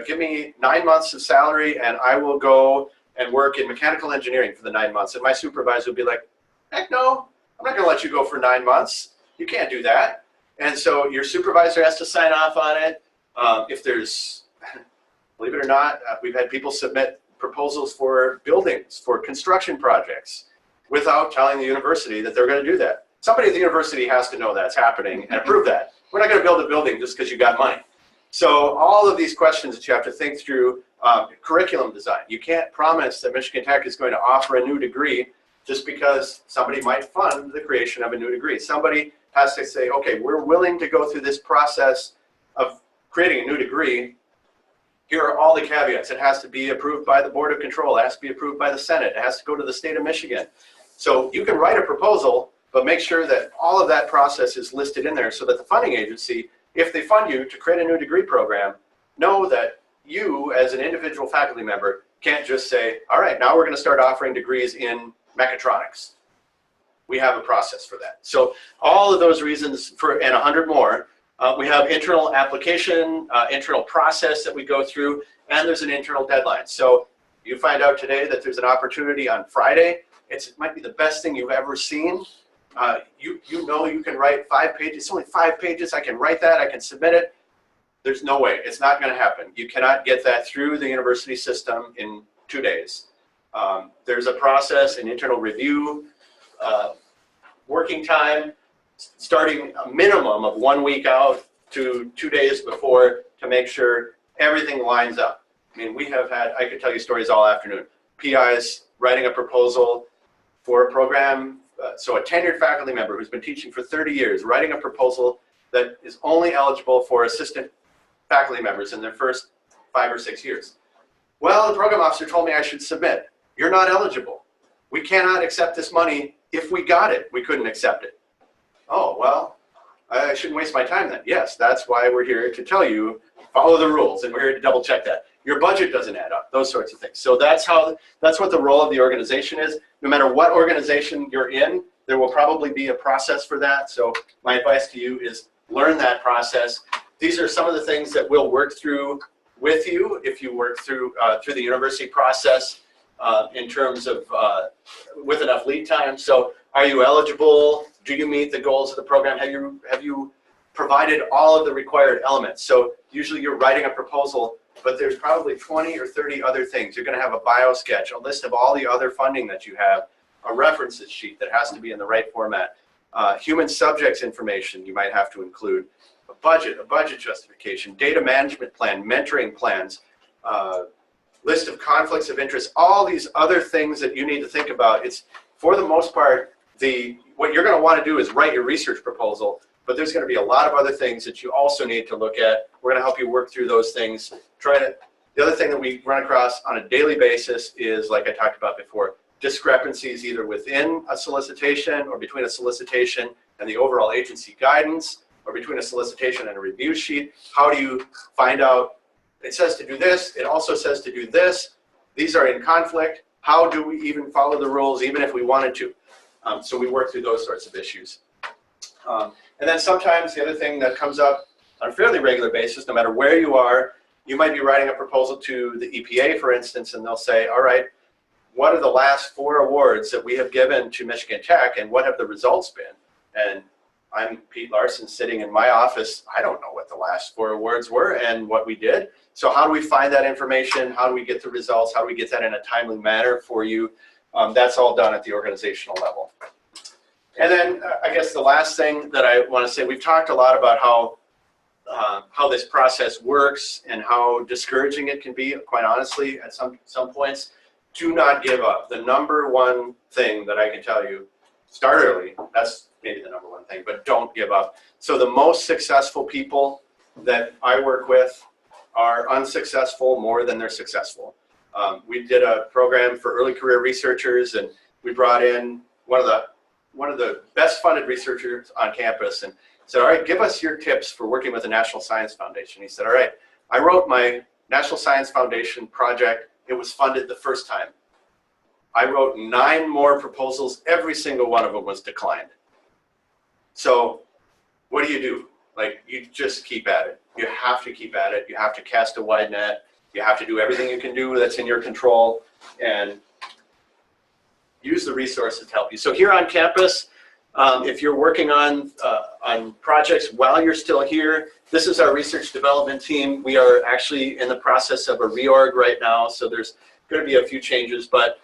give me 9 months of salary and I will go and work in mechanical engineering for the 9 months. And my supervisor would be like, heck no, I'm not going to let you go for 9 months. You can't do that. And so your supervisor has to sign off on it. If there's, believe it or not, we've had people submit proposals for buildings, for construction projects, without telling the university that they're going to do that. Somebody at the university has to know that's happening and approve that. We're not going to build a building just because you got money. So all of these questions that you have to think through, curriculum design. You can't promise that Michigan Tech is going to offer a new degree just because somebody might fund the creation of a new degree. Somebody has to say, okay, we're willing to go through this process of creating a new degree. Here are all the caveats. It has to be approved by the Board of Control. It has to be approved by the Senate. It has to go to the state of Michigan. So you can write a proposal, but make sure that all of that process is listed in there so that the funding agency, if they fund you to create a new degree program, know that you as an individual faculty member can't just say, all right, now we're going to start offering degrees in mechatronics. We have a process for that. So all of those reasons, and 100 more, we have internal application, internal process that we go through, and there's an internal deadline. So You find out today that there's an opportunity on Friday. It might be the best thing you've ever seen. You know you can write 5 pages. It's only 5 pages. I can write that. I can submit it. There's no way. It's not going to happen. You cannot get that through the university system in 2 days. There's a process, an internal review, working time, starting a minimum of 1 week out to 2 days before to make sure everything lines up. I mean, we have had, I could tell you stories all afternoon. PIs writing a proposal for a program, so a tenured faculty member who's been teaching for 30 years, writing a proposal that is only eligible for assistant faculty members in their first 5 or 6 years. Well, the program officer told me I should submit. You're not eligible. We cannot accept this money. If we got it, we couldn't accept it. Oh, well, I shouldn't waste my time then. Yes, that's why we're here to tell you, follow the rules, and we're here to double check that. Your budget doesn't add up, those sorts of things. So that's what the role of the organization is. No matter what organization you're in, there will probably be a process for that. So my advice to you is learn that process. These are some of the things that we'll work through with you if you work through the university process in terms of with enough lead time. So are you eligible? Do you meet the goals of the program? Have you provided all of the required elements? So usually you're writing a proposal, but there's probably 20 or 30 other things. You're going to have a bio sketch, a list of all the other funding that you have, a references sheet that has to be in the right format, human subjects information you might have to include, a budget justification, data management plan, mentoring plans, list of conflicts of interest, all these other things that you need to think about. It's, for the most part, what you're going to want to do is write your research proposal, but there's going to be a lot of other things that you also need to look at. We're going to help you work through those things. The other thing that we run across on a daily basis is, like I talked about before, discrepancies either within a solicitation or between a solicitation and the overall agency guidance, or between a solicitation and a review sheet. How do you find out, it says to do this, it also says to do this, these are in conflict, how do we even follow the rules even if we wanted to? So we work through those sorts of issues. And then sometimes the other thing that comes up on a fairly regular basis, no matter where you are, you might be writing a proposal to the EPA, for instance, and they'll say, all right, what are the last 4 awards that we have given to Michigan Tech, and what have the results been? And I'm Pete Larson sitting in my office. I don't know what the last 4 awards were and what we did. So how do we find that information? How do we get the results? How do we get that in a timely manner for you? That's all done at the organizational level. And then I guess the last thing that I want to say, we've talked a lot about how this process works and how discouraging it can be, quite honestly, at some points. Do not give up. The number one thing that I can tell you, start early. That's maybe the number one thing, but don't give up. So the most successful people that I work with are unsuccessful more than they're successful. We did a program for early career researchers, and we brought in one of the best funded researchers on campus and said, all right, give us your tips for working with the National Science Foundation. He said, all right, I wrote my National Science Foundation project. It was funded the first time. I wrote 9 more proposals. Every single one of them was declined. So what do? Like, you just keep at it. You have to keep at it. You have to cast a wide net. You have to do everything you can do that's in your control and use the resources to help you. So here on campus, if you're working on projects while you're still here, this is our research development team. We are actually in the process of a reorg right now, so there's going to be a few changes, but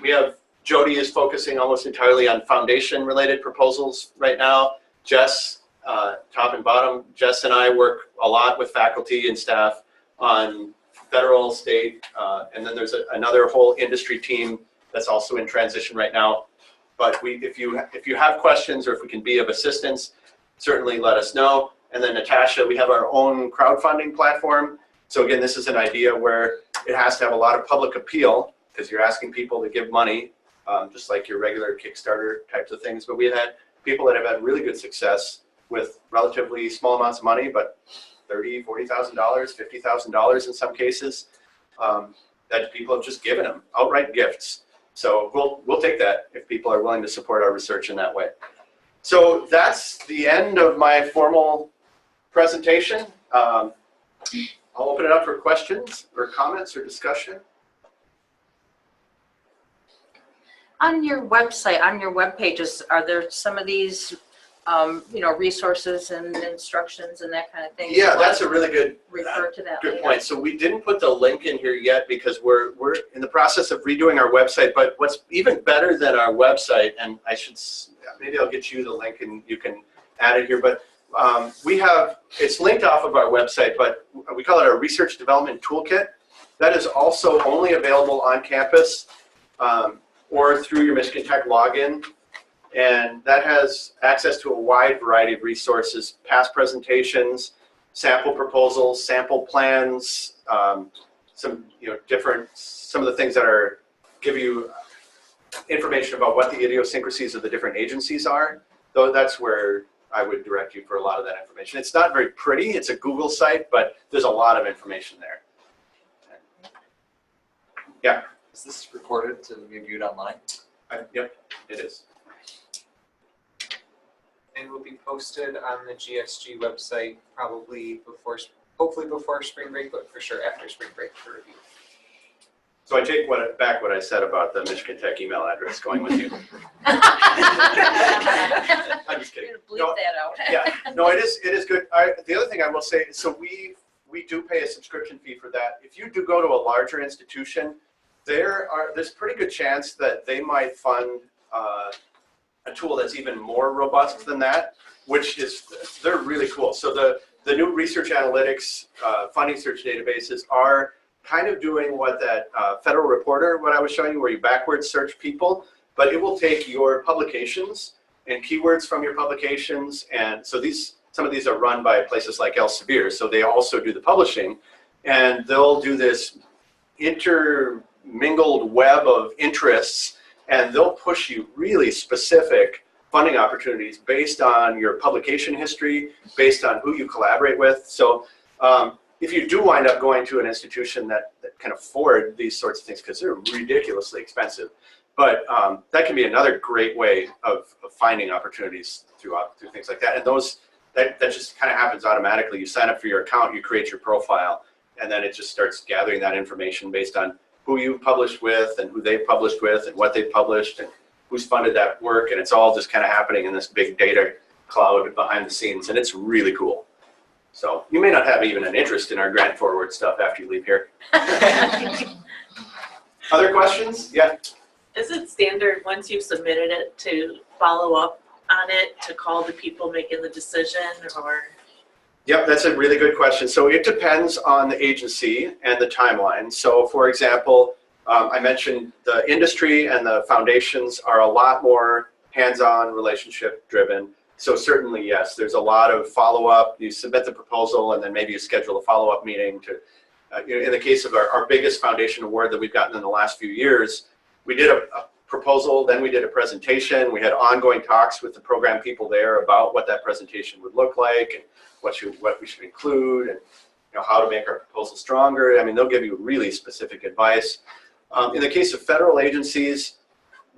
we have Jody is focusing almost entirely on foundation-related proposals right now. Jess, top and bottom, Jess and I work a lot with faculty and staff on federal, state, and then there's another whole industry team that's also in transition right now. But if you have questions or if we can be of assistance, certainly let us know. And then Natasha, we have our own crowdfunding platform. So again, this is an idea where it has to have a lot of public appeal because you're asking people to give money, just like your regular Kickstarter types of things. But we've had people that have had really good success with relatively small amounts of money, but $30,000, $40,000, $50,000 in some cases, that people have just given them outright gifts. So we'll take that if people are willing to support our research in that way. So that's the end of my formal presentation. I'll open it up for questions or comments or discussion. On your website, on your web pages, are there some of these, resources and instructions and that kind of thing? Yeah, that's a really good Refer to that Good later. point. So we didn't put the link in here yet because we're in the process of redoing our website. But what's even better than our website, and maybe I'll get you the link and you can add it here. But it's linked off of our website, but we call it our Research Development Toolkit. That is also only available on campus or through your Michigan Tech login. And that has access to a wide variety of resources, past presentations, sample proposals, sample plans, some of the things that give you information about what the idiosyncrasies of the different agencies are. Though that's where I would direct you for a lot of that information. It's not very pretty. It's a Google site, but there's a lot of information there. Yeah. Is this recorded to be viewed online? Yep, it is. And will be posted on the GSG website probably hopefully before spring break, but for sure after spring break for review. So I take back what I said about the Michigan Tech email address going with you. I'm just kidding. Bleep that out. Yeah, no, it is good. The other thing I will say, so we do pay a subscription fee for that. If you do go to a larger institution, there's a pretty good chance that they might fund a tool that's even more robust than that, they're really cool. So the new research analytics funding search databases are kind of doing what that Federal Reporter, what I was showing you, where you backwards search people, but it will take your publications and keywords from your publications. And so some of these are run by places like Elsevier, so they also do the publishing, and they'll do this intermingled web of interests, and they'll push you really specific funding opportunities based on your publication history, based on who you collaborate with. So if you do wind up going to an institution that can afford these sorts of things, because they're ridiculously expensive, but that can be another great way of finding opportunities through things like that. And that just kind of happens automatically. You sign up for your account, you create your profile, and then it just starts gathering that information based on who you've published with and who they've published with and what they've published and who's funded that work. And it's all just kind of happening in this big data cloud behind the scenes. And it's really cool. So you may not have even an interest in our grant forward stuff after you leave here. Other questions? Yeah. Is it standard, once you've submitted it, to follow up on it, to call the people making the decision, or? Yep, that's a really good question. So it depends on the agency and the timeline. So for example, I mentioned the industry and the foundations are a lot more hands-on, relationship driven. So certainly, yes, there's a lot of follow-up. You submit the proposal and then maybe you schedule a follow-up meeting to, in the case of our biggest foundation award that we've gotten in the last few years, we did a proposal, then we did a presentation. We had ongoing talks with the program people there about what that presentation would look like and what we should include and how to make our proposal stronger. I mean, they'll give you really specific advice. In the case of federal agencies,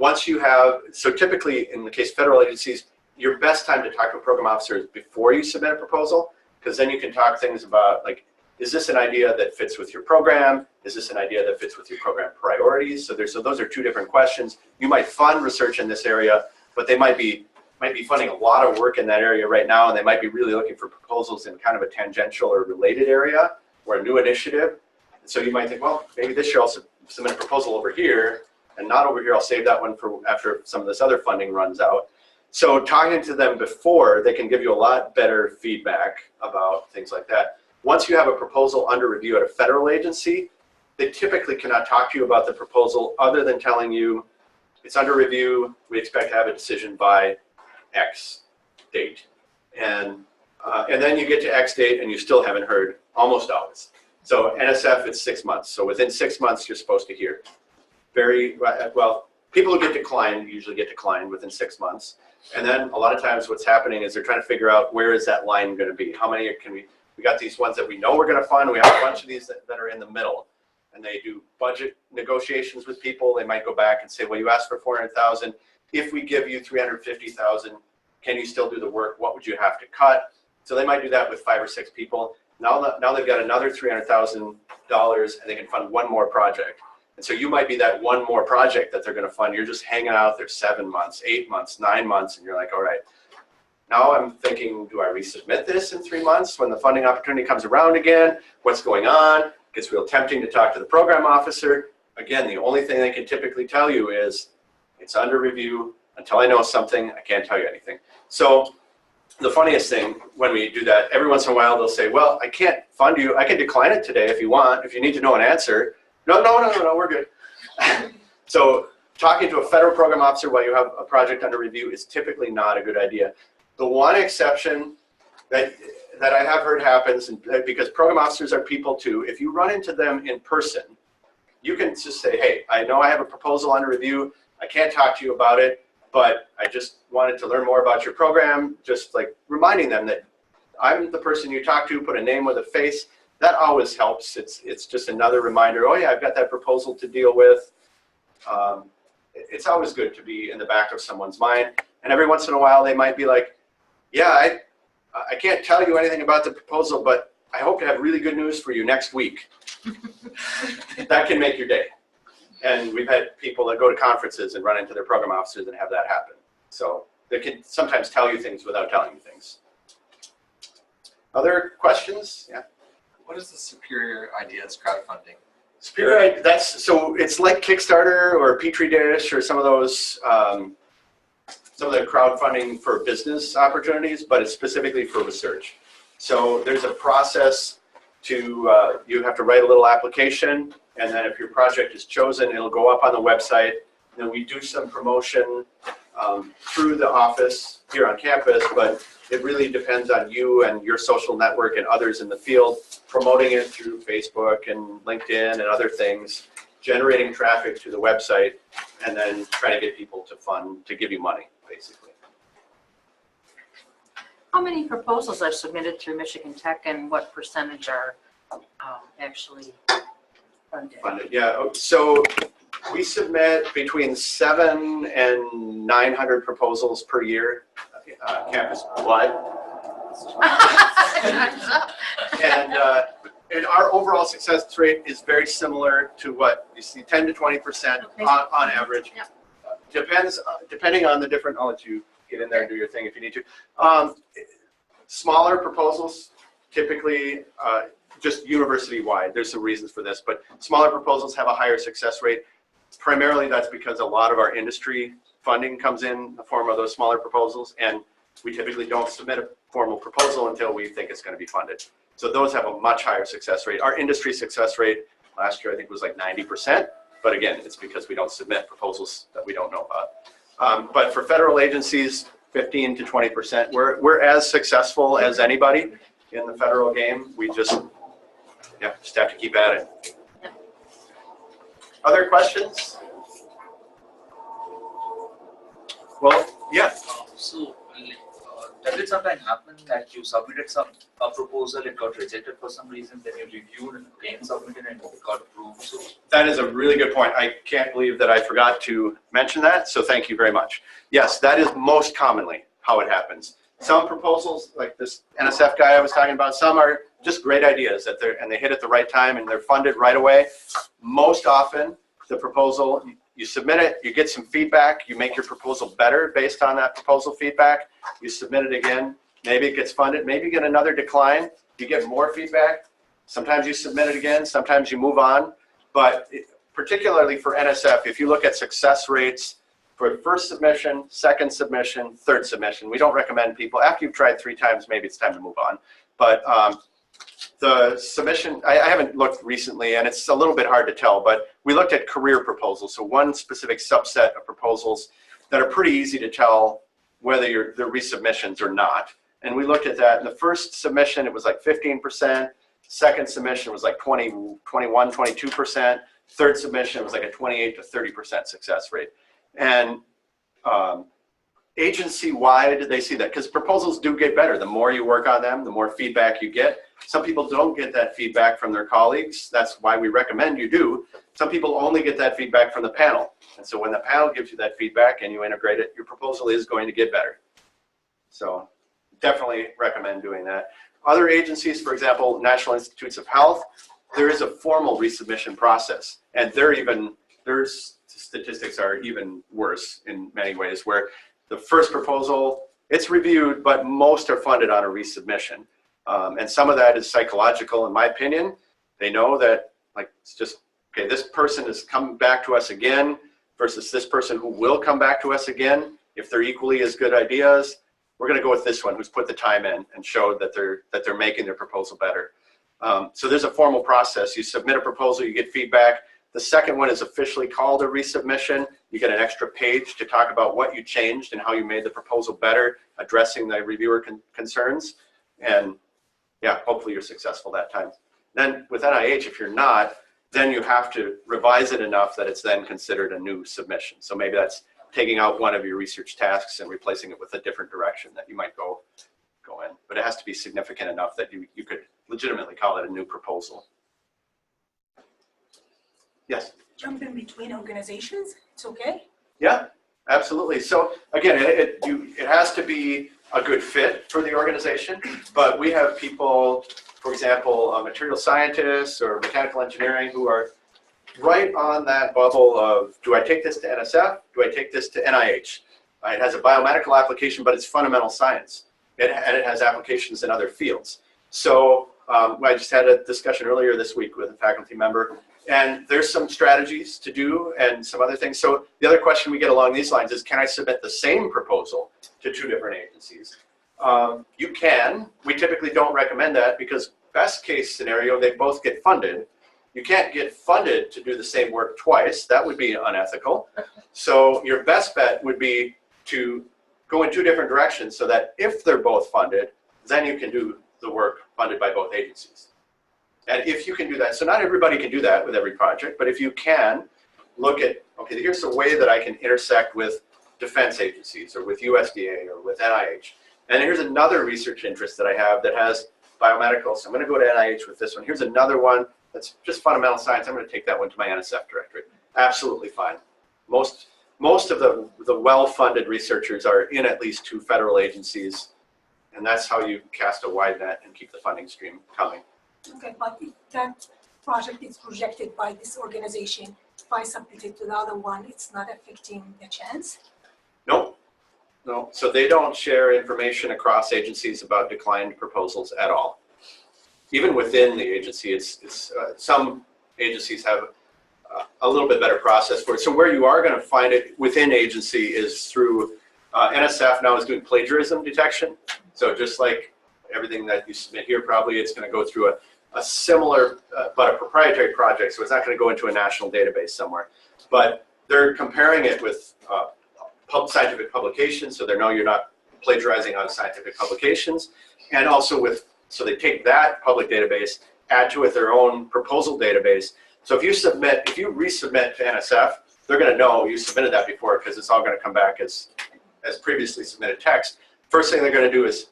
so typically in the case of federal agencies, your best time to talk to a program officer is before you submit a proposal, because then you can talk things about, like, is this an idea that fits with your program? Is this an idea that fits with your program priorities? So those are two different questions. You might fund research in this area, but they might be funding a lot of work in that area right now, and they might be really looking for proposals in kind of a tangential or related area or a new initiative. And so you might think, well, maybe this year I'll submit a proposal over here and not over here. I'll save that one for after some of this other funding runs out. So talking to them before, they can give you a lot better feedback about things like that. Once you have a proposal under review at a federal agency, they typically cannot talk to you about the proposal other than telling you it's under review, we expect to have a decision by X date. And then you get to X date and you still haven't heard almost always. So NSF, it's 6 months. So within 6 months, you're supposed to hear. Very, well, people who get declined usually get declined within 6 months. And then a lot of times what's happening is they're trying to figure out, where is that line going to be? How many can we got these ones that we know we're going to fund. We have a bunch of these that are in the middle. And they do budget negotiations with people. They might go back and say, well, you asked for 400,000. If we give you 350,000, can you still do the work? What would you have to cut? So they might do that with 5 or 6 people. Now they've got another $300,000 and they can fund one more project. And so you might be that one more project that they're going to fund. You're just hanging out there 7 months, 8 months, 9 months, and you're like, all right, now I'm thinking, do I resubmit this in 3 months when the funding opportunity comes around again? What's going on? It gets real tempting to talk to the program officer. Again, the only thing they can typically tell you is it's under review. Until I know something, I can't tell you anything. So the funniest thing when we do that, every once in a while they'll say, well, I can't fund you. I can decline it today if you want. If you need to know an answer. No, we're good. So talking to a federal program officer while you have a project under review is typically not a good idea. The one exception that I have heard happens, and because program officers are people too, if you run into them in person, you can just say, hey, I know I have a proposal under review. I can't talk to you about it, but I just wanted to learn more about your program. Just like reminding them that I'm the person you talk to, put a name with a face. That always helps. It's just another reminder, oh yeah, I've got that proposal to deal with. It's always good to be in the back of someone's mind. And every once in a while they might be like, yeah, I can't tell you anything about the proposal, but I hope to have really good news for you next week. That can make your day. And we've had people that go to conferences and run into their program officers and have that happen. So they can sometimes tell you things without telling you things. Other questions? Yeah. What is the Superior Ideas crowdfunding? Superior, so it's like Kickstarter or Petri Dish or some of those, some of the crowdfunding for business opportunities, but it's specifically for research. So there's a process to, you have to write a little application, and then if your project is chosen, it'll go up on the website. Then we do some promotion through the office here on campus, but it really depends on you and your social network and others in the field, promoting it through Facebook and LinkedIn and other things, generating traffic to the website, and then trying to get people to fund, to give you money, basically. How many proposals are submitted through Michigan Tech and what percentage are actually funded? Yeah, so we submit between 700 and 900 proposals per year, campus-wide. And our overall success rate is very similar to what you see, 10 to 20% on average. Yep. Depending on the different, I'll let you get in there and do your thing if you need to. Smaller proposals, typically just university-wide. There's some reasons for this, but smaller proposals have a higher success rate. Primarily, that's because a lot of our industry funding comes in the form of those smaller proposals, and we typically don't submit a formal proposal until we think it's going to be funded. So those have a much higher success rate. Our industry success rate last year, I think, was like 90%. But again, it's because we don't submit proposals that we don't know about. But for federal agencies, 15 to 20%. We're as successful as anybody in the federal game. We just have to keep at it. Other questions? Well, yeah. So, does it sometimes happen that you submitted a proposal, it got rejected for some reason, then you reviewed and again submitted and it got approved? So that is a really good point. I can't believe that I forgot to mention that, so thank you very much. Yes, that is most commonly how it happens. Some proposals, like this NSF guy I was talking about, some are just great ideas and they hit at the right time and they're funded right away. Most often, the proposal, you submit it, you get some feedback, you make your proposal better based on that proposal feedback, you submit it again, maybe it gets funded, maybe you get another decline, you get more feedback, sometimes you submit it again, sometimes you move on, but particularly for NSF, if you look at success rates for first submission, second submission, third submission, we don't recommend people, after you've tried 3 times, maybe it's time to move on, but the submission, I haven't looked recently and it's a little bit hard to tell, but we looked at career proposals. So one specific subset of proposals that are pretty easy to tell whether they're resubmissions or not. And we looked at that. In the first submission, it was like 15%. Second submission was like 20, 21, 22%. Third submission was like a 28 to 30% success rate. And agency-wide, they see that because proposals do get better. The more you work on them, the more feedback you get. Some people don't get that feedback from their colleagues. That's why we recommend you do. Some people only get that feedback from the panel. And so when the panel gives you that feedback and you integrate it, your proposal is going to get better. So definitely recommend doing that. Other agencies, for example, National Institutes of Health, there is a formal resubmission process, and their statistics are even worse in many ways, where the first proposal, it's reviewed, but most are funded on a resubmission. And some of that is psychological, in my opinion. They know that, like, it's just, okay, this person is coming back to us again versus this person who will come back to us again. If they're equally as good ideas, we're going to go with this one who's put the time in and showed that they're making their proposal better. So there's a formal process. You submit a proposal, you get feedback. The second one is officially called a resubmission. You get an extra page to talk about what you changed and how you made the proposal better, addressing the reviewer concerns. And yeah, hopefully you're successful that time. Then with NIH, if you're not, then you have to revise it enough that it's then considered a new submission. So maybe that's taking out one of your research tasks and replacing it with a different direction that you might go in. But it has to be significant enough that you could legitimately call it a new proposal. Yes? Jump in between organizations, it's okay? Yeah, absolutely. So again, it has to be a good fit for the organization, but we have people, for example, material scientists or mechanical engineering who are right on that bubble of, do I take this to NSF? Do I take this to NIH? It has a biomedical application, but it's fundamental science. And it has applications in other fields. So I just had a discussion earlier this week with a faculty member, and there's some strategies to do and some other things. So the other question we get along these lines is, can I submit the same proposal to 2 different agencies? You can. We typically don't recommend that because best case scenario, they both get funded. You can't get funded to do the same work twice. That would be unethical. So your best bet would be to go in 2 different directions so that if they're both funded, then you can do the work funded by both agencies. And if you can do that, so not everybody can do that with every project, but if you can, look at, okay, here's a way that I can intersect with defense agencies or with USDA or with NIH. And here's another research interest that I have that has biomedical, so I'm going to go to NIH with this one. Here's another one that's just fundamental science. I'm going to take that one to my NSF directorate. Absolutely fine. Most of the well-funded researchers are in at least 2 federal agencies, and that's how you cast a wide net and keep the funding stream coming. Okay, but if that project is projected by this organization, if I submit it to the other one, it's not affecting the chance? Nope. No. So they don't share information across agencies about declined proposals at all. Even within the agency, some agencies have a little bit better process for it. So where you are going to find it within agency is through NSF now is doing plagiarism detection. So just like everything that you submit here, probably it's going to go through a similar, but a proprietary project. So it's not going to go into a national database somewhere. But they're comparing it with scientific publications, so they know you're not plagiarizing on scientific publications. And also so they take that public database, add to it their own proposal database. So if you resubmit to NSF, they're going to know you submitted that before because it's all going to come back as previously submitted text. First thing they're going to do is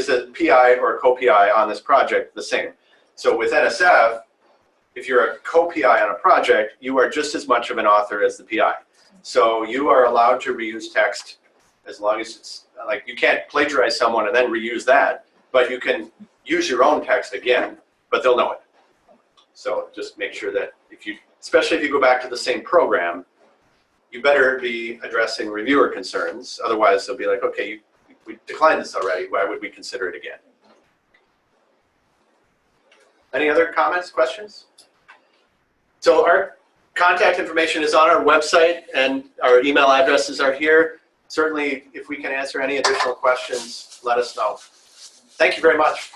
the PI or co-PI on this project the same? So with NSF, if you're a co-PI on a project, you are just as much of an author as the PI. So you are allowed to reuse text as long as it's, like, you can't plagiarize someone and then reuse that, but you can use your own text again, but they'll know it. So just make sure that especially if you go back to the same program, you better be addressing reviewer concerns. Otherwise, they'll be like, okay, we declined this already. Why would we consider it again? Any other comments, questions? So our contact information is on our website and our email addresses are here. Certainly, if we can answer any additional questions, let us know. Thank you very much.